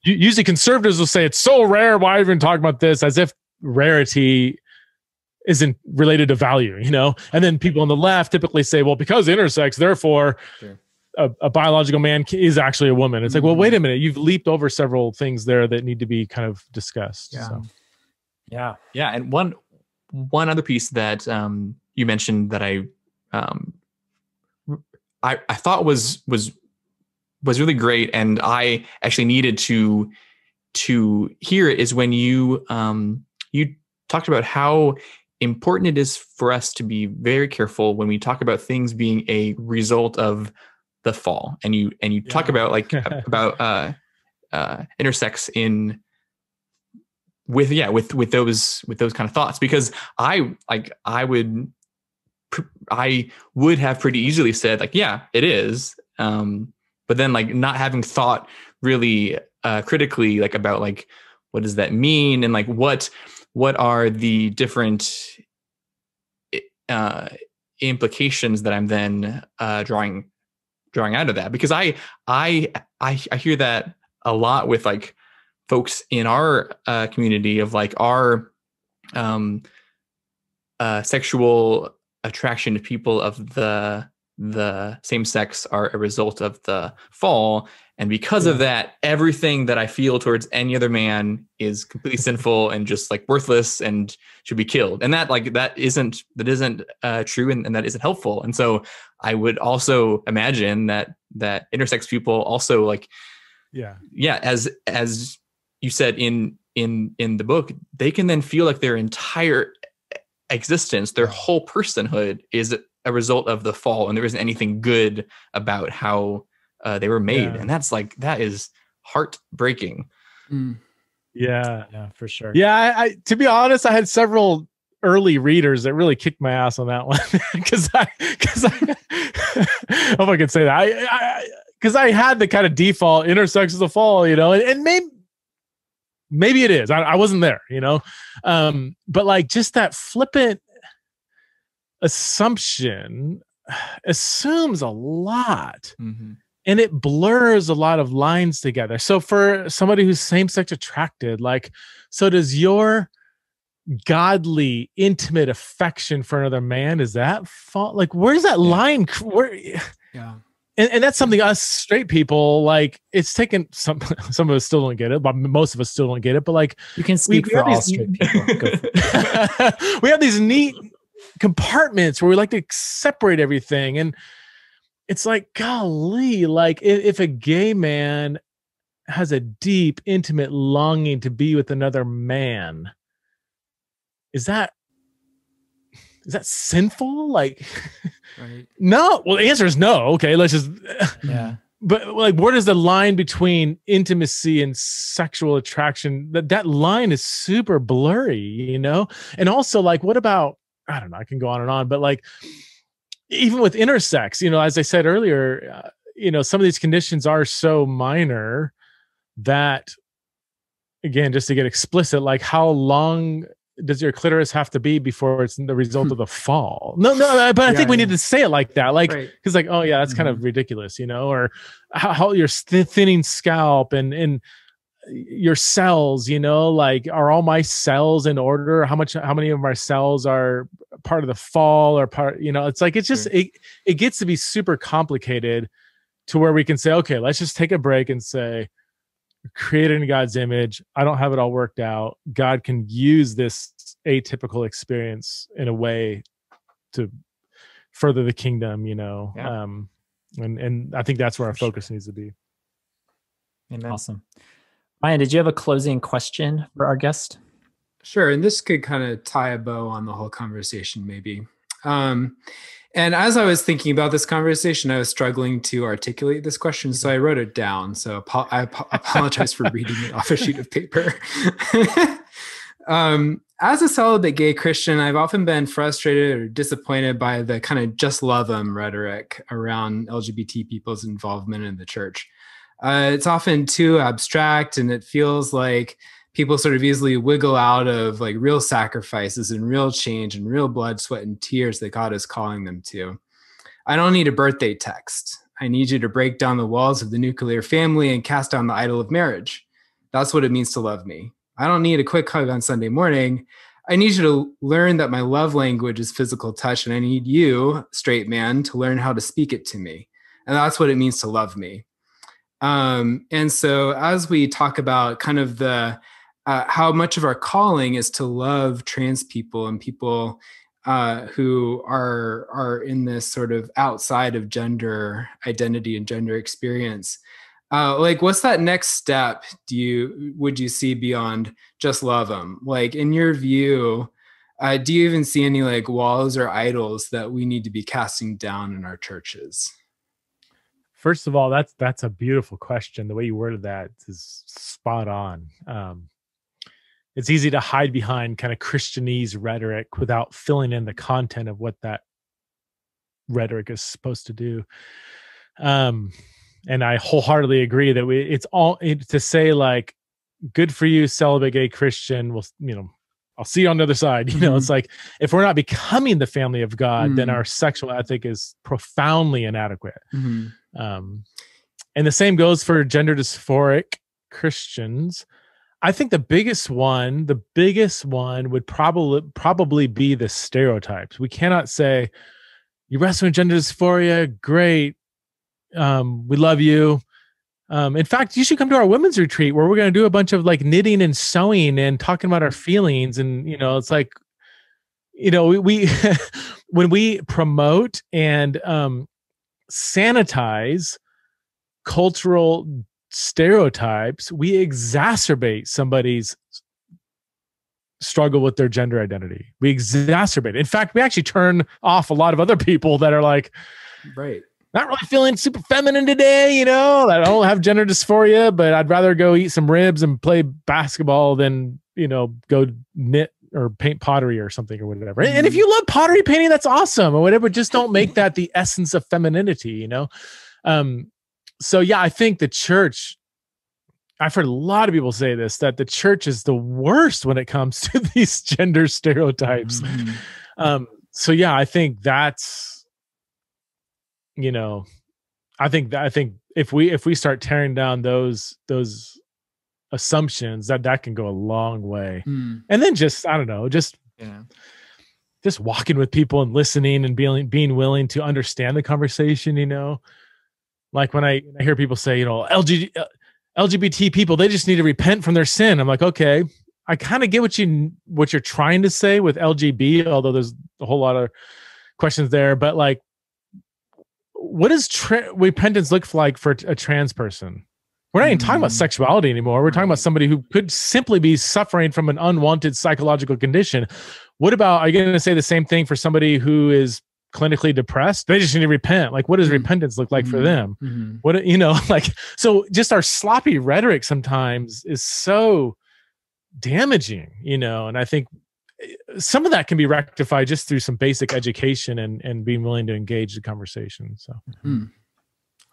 Usually conservatives will say, it's so rare, why even talk about this, as if rarity isn't related to value, and then people on the left typically say, well, because intersex, therefore a biological man is actually a woman. It's like, well, wait a minute, you've leaped over several things there that need to be kind of discussed.
Yeah.
And one other piece that you mentioned that I thought was really great, and I actually needed to hear it, is when you talked about how important it is for us to be very careful when we talk about things being a result of the fall, and you talk about about intersex with those kind of thoughts, because I would have pretty easily said like, yeah, it is, but then like not having thought really critically like about like, what does that mean, and like what are the different implications that I'm then drawing out of that, because I hear that a lot with like folks in our community of like our sexual attraction to people of the the same sex are a result of the fall. And because of that, everything that I feel towards any other man is completely sinful and just like worthless and should be killed. And that isn't true, and that isn't helpful. And so I would also imagine that intersex people also like, as you said in the book, they can then feel like their entire existence, their whole personhood is a result of the fall, and there isn't anything good about how they were made. And that is heartbreaking.
Yeah,
for sure.
Yeah, I to be honest, I had several early readers that really kicked my ass on that one because I hope I can say that because I had the kind of default intersex is the fall, and maybe it is. I wasn't there, but like just that flippant assumption assumes a lot. And it blurs a lot of lines together. So for somebody who's same-sex attracted, like, so does your godly, intimate affection for another man, is that fall? Like, where's that line? And that's something us straight people, like, it's taken some of us still don't get it, but most of us still don't get it. But like,
you can speak for all straight people. Go for it.
We have these neat compartments where we like to separate everything. And it's like, golly, like if a gay man has a deep, intimate longing to be with another man, is that sinful? Like,
right.
No. Well, the answer is no. Okay, let's just But like, where does the line between intimacy and sexual attraction? That line is super blurry, And also, like, what about, I don't know, I can go on and on, but like, even with intersex, as I said earlier, some of these conditions are so minor that, again, just to get explicit, like, how long does your clitoris have to be before it's the result of the fall? No, but I think we need to say it like that, like, because like, oh yeah, that's kind of ridiculous, or how your thinning scalp and your cells, like, are all my cells in order? How many of my cells are part of the fall or part, it's like, it's just, it gets to be super complicated to where we can say, okay, let's just take a break and say, created in God's image. I don't have it all worked out. God can use this atypical experience in a way to further the kingdom, and I think that's where our focus needs to be.
Amen. Awesome. Ryan, did you have a closing question for our guest?
Sure. And this could kind of tie a bow on the whole conversation, maybe. And as I was thinking about this conversation, I was struggling to articulate this question, so I wrote it down. So I apologize for reading it off a sheet of paper. As a celibate gay Christian, I've often been frustrated or disappointed by the kind of just love them rhetoric around LGBT people's involvement in the church. It's often too abstract, and it feels like people sort of easily wiggle out of like real sacrifices and real change and real blood, sweat, and tears that God is calling them to. I don't need a birthday text. I need you to break down the walls of the nuclear family and cast down the idol of marriage. That's what it means to love me. I don't need a quick hug on Sunday morning. I need you to learn that my love language is physical touch, and I need you, straight man, to learn how to speak it to me. And that's what it means to love me. And so as we talk about kind of the how much of our calling is to love trans people and people who are in this sort of outside of gender identity and gender experience, like, what's that next step would you see beyond just love them? Like, in your view, do you even see any like walls or idols that we need to be casting down in our churches?
First of all, that's a beautiful question. The way you worded that is spot on. It's easy to hide behind kind of Christianese rhetoric without filling in the content of what that rhetoric is supposed to do. And I wholeheartedly agree that to say like, good for you, celibate gay Christian. Well, I'll see you on the other side. It's like, if we're not becoming the family of God, then our sexual ethic is profoundly inadequate. And the same goes for gender dysphoric Christians. I think the biggest one would probably be the stereotypes. We cannot say you're wrestling with gender dysphoria. Great. We love you. In fact, you should come to our women's retreat where we're going to do a bunch of like knitting and sewing and talking about our feelings. And, it's like, we when we promote and sanitize cultural stereotypes, we exacerbate somebody's struggle with their gender identity. We exacerbate it. In fact, we actually turn off a lot of other people that are like,
right,
not really feeling super feminine today, I don't have gender dysphoria, but I'd rather go eat some ribs and play basketball than, go knit or paint pottery or something or whatever. And if you love pottery painting, that's awesome or whatever. Just don't make that the essence of femininity, So yeah, I think the church, I've heard a lot of people say this, that the church is the worst when it comes to these gender stereotypes. So yeah, I think that's, I think if we start tearing down those assumptions, that can go a long way. And then just walking with people and listening and being willing to understand the conversation, like when I hear people say, LGBT people, they just need to repent from their sin. I'm like, okay, I kind of get what you're trying to say with LGB, although there's a whole lot of questions there, but like, what does repentance look like for a trans person? We're not even talking about sexuality anymore. We're talking about somebody who could simply be suffering from an unwanted psychological condition. What about, are you going to say the same thing for somebody who is clinically depressed? They just need to repent. Like, what does repentance look like for them? What, so just our sloppy rhetoric sometimes is so damaging, and I think some of that can be rectified just through some basic education and being willing to engage the conversation. So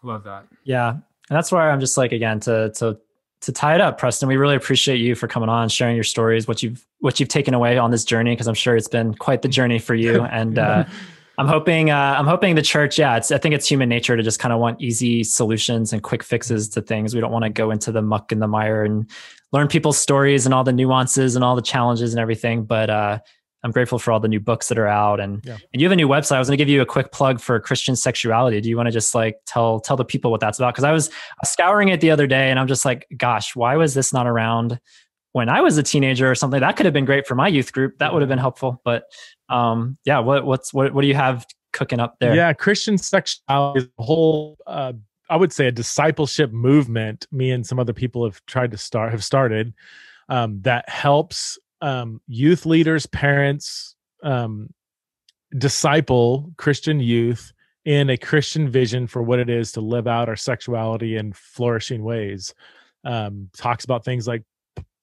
love that.
Yeah. And that's why I'm just like, again, to tie it up, Preston, we really appreciate you for coming on, sharing your stories, what you've taken away on this journey, because I'm sure it's been quite the journey for you. And I'm hoping the church, I think it's human nature to just kind of want easy solutions and quick fixes to things. We don't want to go into the muck and the mire and learn people's stories and all the nuances and all the challenges and everything. But I'm grateful for all the new books that are out. And you have a new website. I was going to give you a quick plug for Christian Sexuality. Do you want to just like tell the people what that's about? Because I was scouring it the other day and I'm just like, gosh, why was this not around when I was a teenager or something? That could have been great for my youth group. That would have been helpful. But what do you have cooking up there?
Yeah, Christian Sexuality is a whole I would say a discipleship movement me and some other people have started that helps youth leaders, parents, disciple Christian youth in a Christian vision for what it is to live out our sexuality in flourishing ways. Talks about things like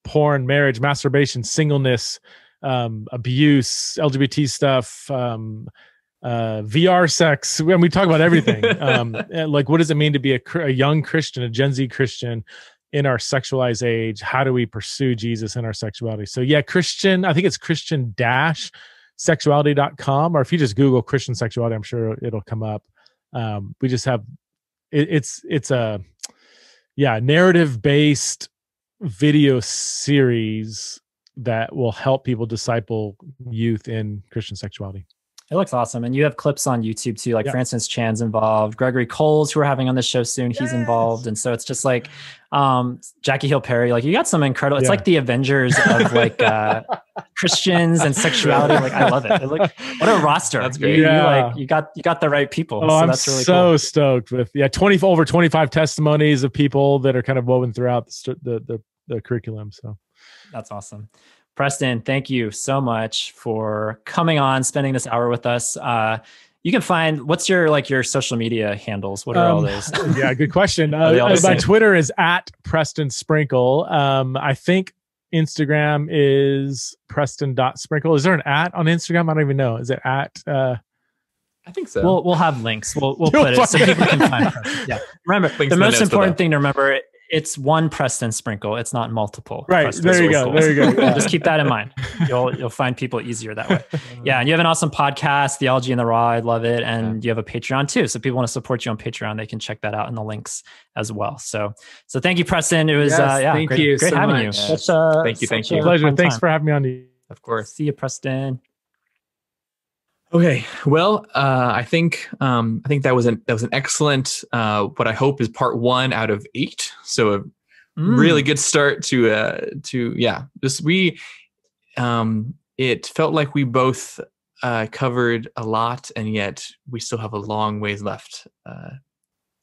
porn, marriage, masturbation, singleness, abuse, LGBT stuff, VR sex. And we talk about everything. Like, what does it mean to be a young Christian, a Gen Z Christian in our sexualized age? How do we pursue Jesus in our sexuality? So yeah, Christian, I think it's Christian-sexuality.com, or if you just Google Christian sexuality, I'm sure it'll come up. We just have, it's a narrative-based video series that will help people disciple youth in Christian sexuality.
It looks awesome. And you have clips on YouTube too, like Francis Chan's involved, Gregory Coles, who we're having on this show soon, he's involved. And so it's just like Jackie Hill Perry, like you got some incredible, it's like the Avengers of like Christians and sexuality. Like, I love it. What a roster.
That's great.
You got the right people.
Oh, so that's really cool. Stoked with over 25 testimonies of people that are kind of woven throughout the curriculum. So
that's awesome. Preston, thank you so much for coming on, spending this hour with us. You can find, what's your social media handles? What are all those?
Yeah, good question. My Twitter is at Preston Sprinkle. I think Instagram is Preston.Sprinkle. Is there an @ on Instagram? I don't even know. Is it @
I think so.
We'll have links. We'll put it so people can find Preston. Yeah. Remember, the most important thing to remember, it's one Preston Sprinkle. It's not multiple.
Right. There you go.
Just keep that in mind. You'll find people easier that way. Yeah. And you have an awesome podcast, Theology in the Raw. I love it. And you have a Patreon too. So if people want to support you on Patreon, they can check that out in the links as well. So thank you, Preston. It was,
thank you
great
so
having
much.
you.
Thank you.
Pleasure. Thanks for having me on.
Of course. See you, Preston.
Okay, well, I think that was an excellent what I hope is part 1 out of 8. So a really good start to just it felt like we both covered a lot, and yet we still have a long ways left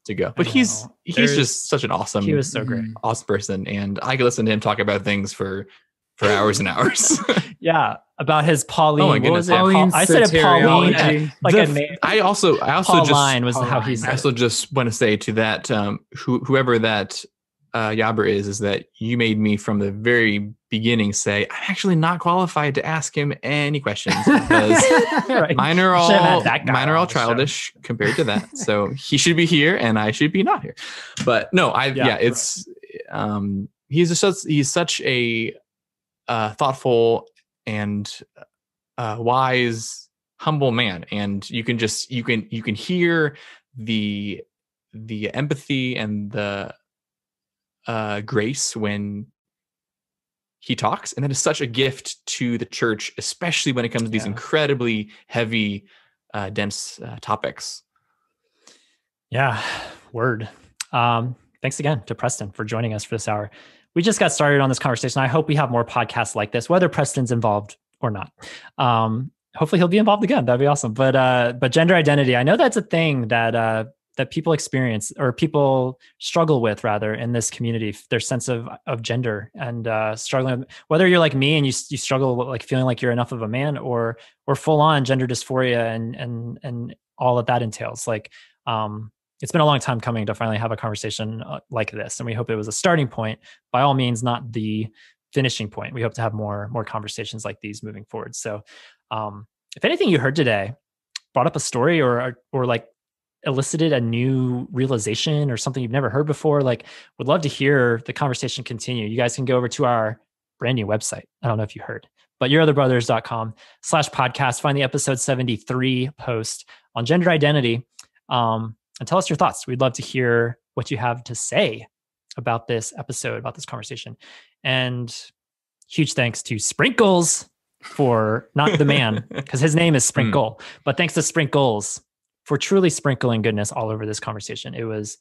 to go. But he's just such an awesome,
he was so great,
awesome person, and I could listen to him talk about things for hours and hours.
Yeah, about his Pauline.
Oh my goodness,
I said it Pauline.
I also
Pauline was how he said.
I also just want to say to that whoever that Yobber is that you made me from the very beginning say I'm actually not qualified to ask him any questions because
Right.
mine are all childish compared to that. So he should be here and I should be not here. But no, it's he's such a thoughtful and wise, humble man, and you can hear the empathy and the grace when he talks, and that is such a gift to the church, especially when it comes to these incredibly heavy, dense topics. Yeah, word. Thanks again to Preston for joining us for this hour. We just got started on this conversation. I hope we have more podcasts like this, whether Preston's involved or not. Hopefully he'll be involved again. That'd be awesome. But gender identity, I know that's a thing that people experience, or people struggle with rather, in this community, their sense of gender, and struggling, whether you're like me and you struggle with like feeling like you're enough of a man, or full on gender dysphoria and all that entails. Like, it's been a long time coming to finally have a conversation like this. And we hope it was a starting point, by all means, not the finishing point. We hope to have more conversations like these moving forward. So if anything you heard today brought up a story or like elicited a new realization or something you've never heard before, like, would love to hear the conversation continue. You guys can go over to our brand new website. I don't know if you heard, but yourotherbrothers.com/podcast. Find the episode 73 post on gender identity. And tell us your thoughts. We'd love to hear what you have to say about this episode, about this conversation. And huge thanks to Sprinkles for, not the man, because his name is Sprinkle, but thanks to Sprinkles for truly sprinkling goodness all over this conversation. It was,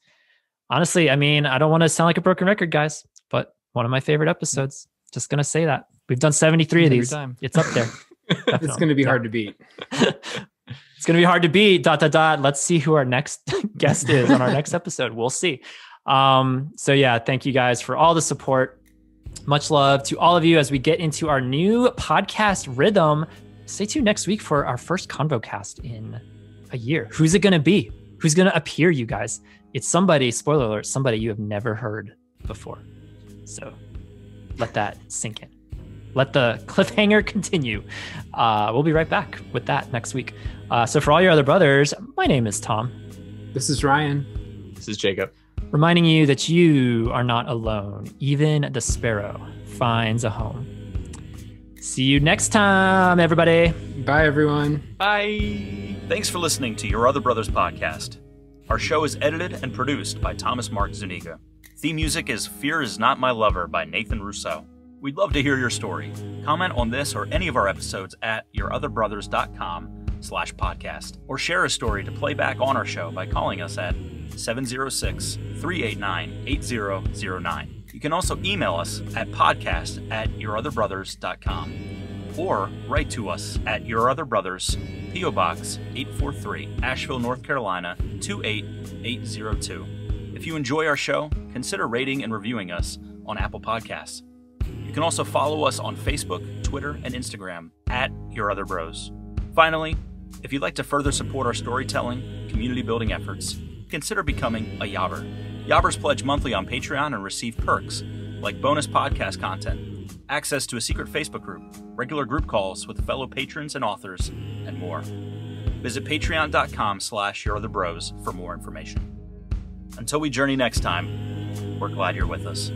honestly, I mean, I don't want to sound like a broken record, guys, but one of my favorite episodes. Just going to say that. We've done 73 of these. Time. It's up there.
It's going to be hard to beat.
It's going to be hard to beat, ... Let's see who our next guest is on our next episode. We'll see. So yeah, thank you guys for all the support. Much love to all of you as we get into our new podcast rhythm. Stay tuned next week for our first ConvoCast in a year. Who's it going to be? Who's going to appear, you guys? It's somebody, spoiler alert, somebody you have never heard before. So let that sink in. Let the cliffhanger continue. We'll be right back with that next week. So for all your other brothers, my name is Tom.
This is Ryan.
This is Jacob.
Reminding you that you are not alone. Even the sparrow finds a home. See you next time, everybody.
Bye, everyone.
Bye.
Thanks for listening to Your Other Brothers podcast. Our show is edited and produced by Thomas Mark Zuniga. Theme music is Fear Is Not My Lover by Nathan Rousseau. We'd love to hear your story. Comment on this or any of our episodes at yourotherbrothers.com/podcast, or share a story to play back on our show by calling us at 706-389-8009. You can also email us at podcast@yourotherbrothers.com, or write to us at Your Other Brothers, P.O. Box 843, Asheville, North Carolina 28802. If you enjoy our show, consider rating and reviewing us on Apple Podcasts. You can also follow us on Facebook, Twitter, and Instagram at Your Other Bros. Finally, if you'd like to further support our storytelling, community building efforts, consider becoming a Yobber. Yobbers pledge monthly on Patreon and receive perks like bonus podcast content, access to a secret Facebook group, regular group calls with fellow patrons and authors, and more. Visit patreon.com/yourotherbros for more information. Until we journey next time, we're glad you're with us.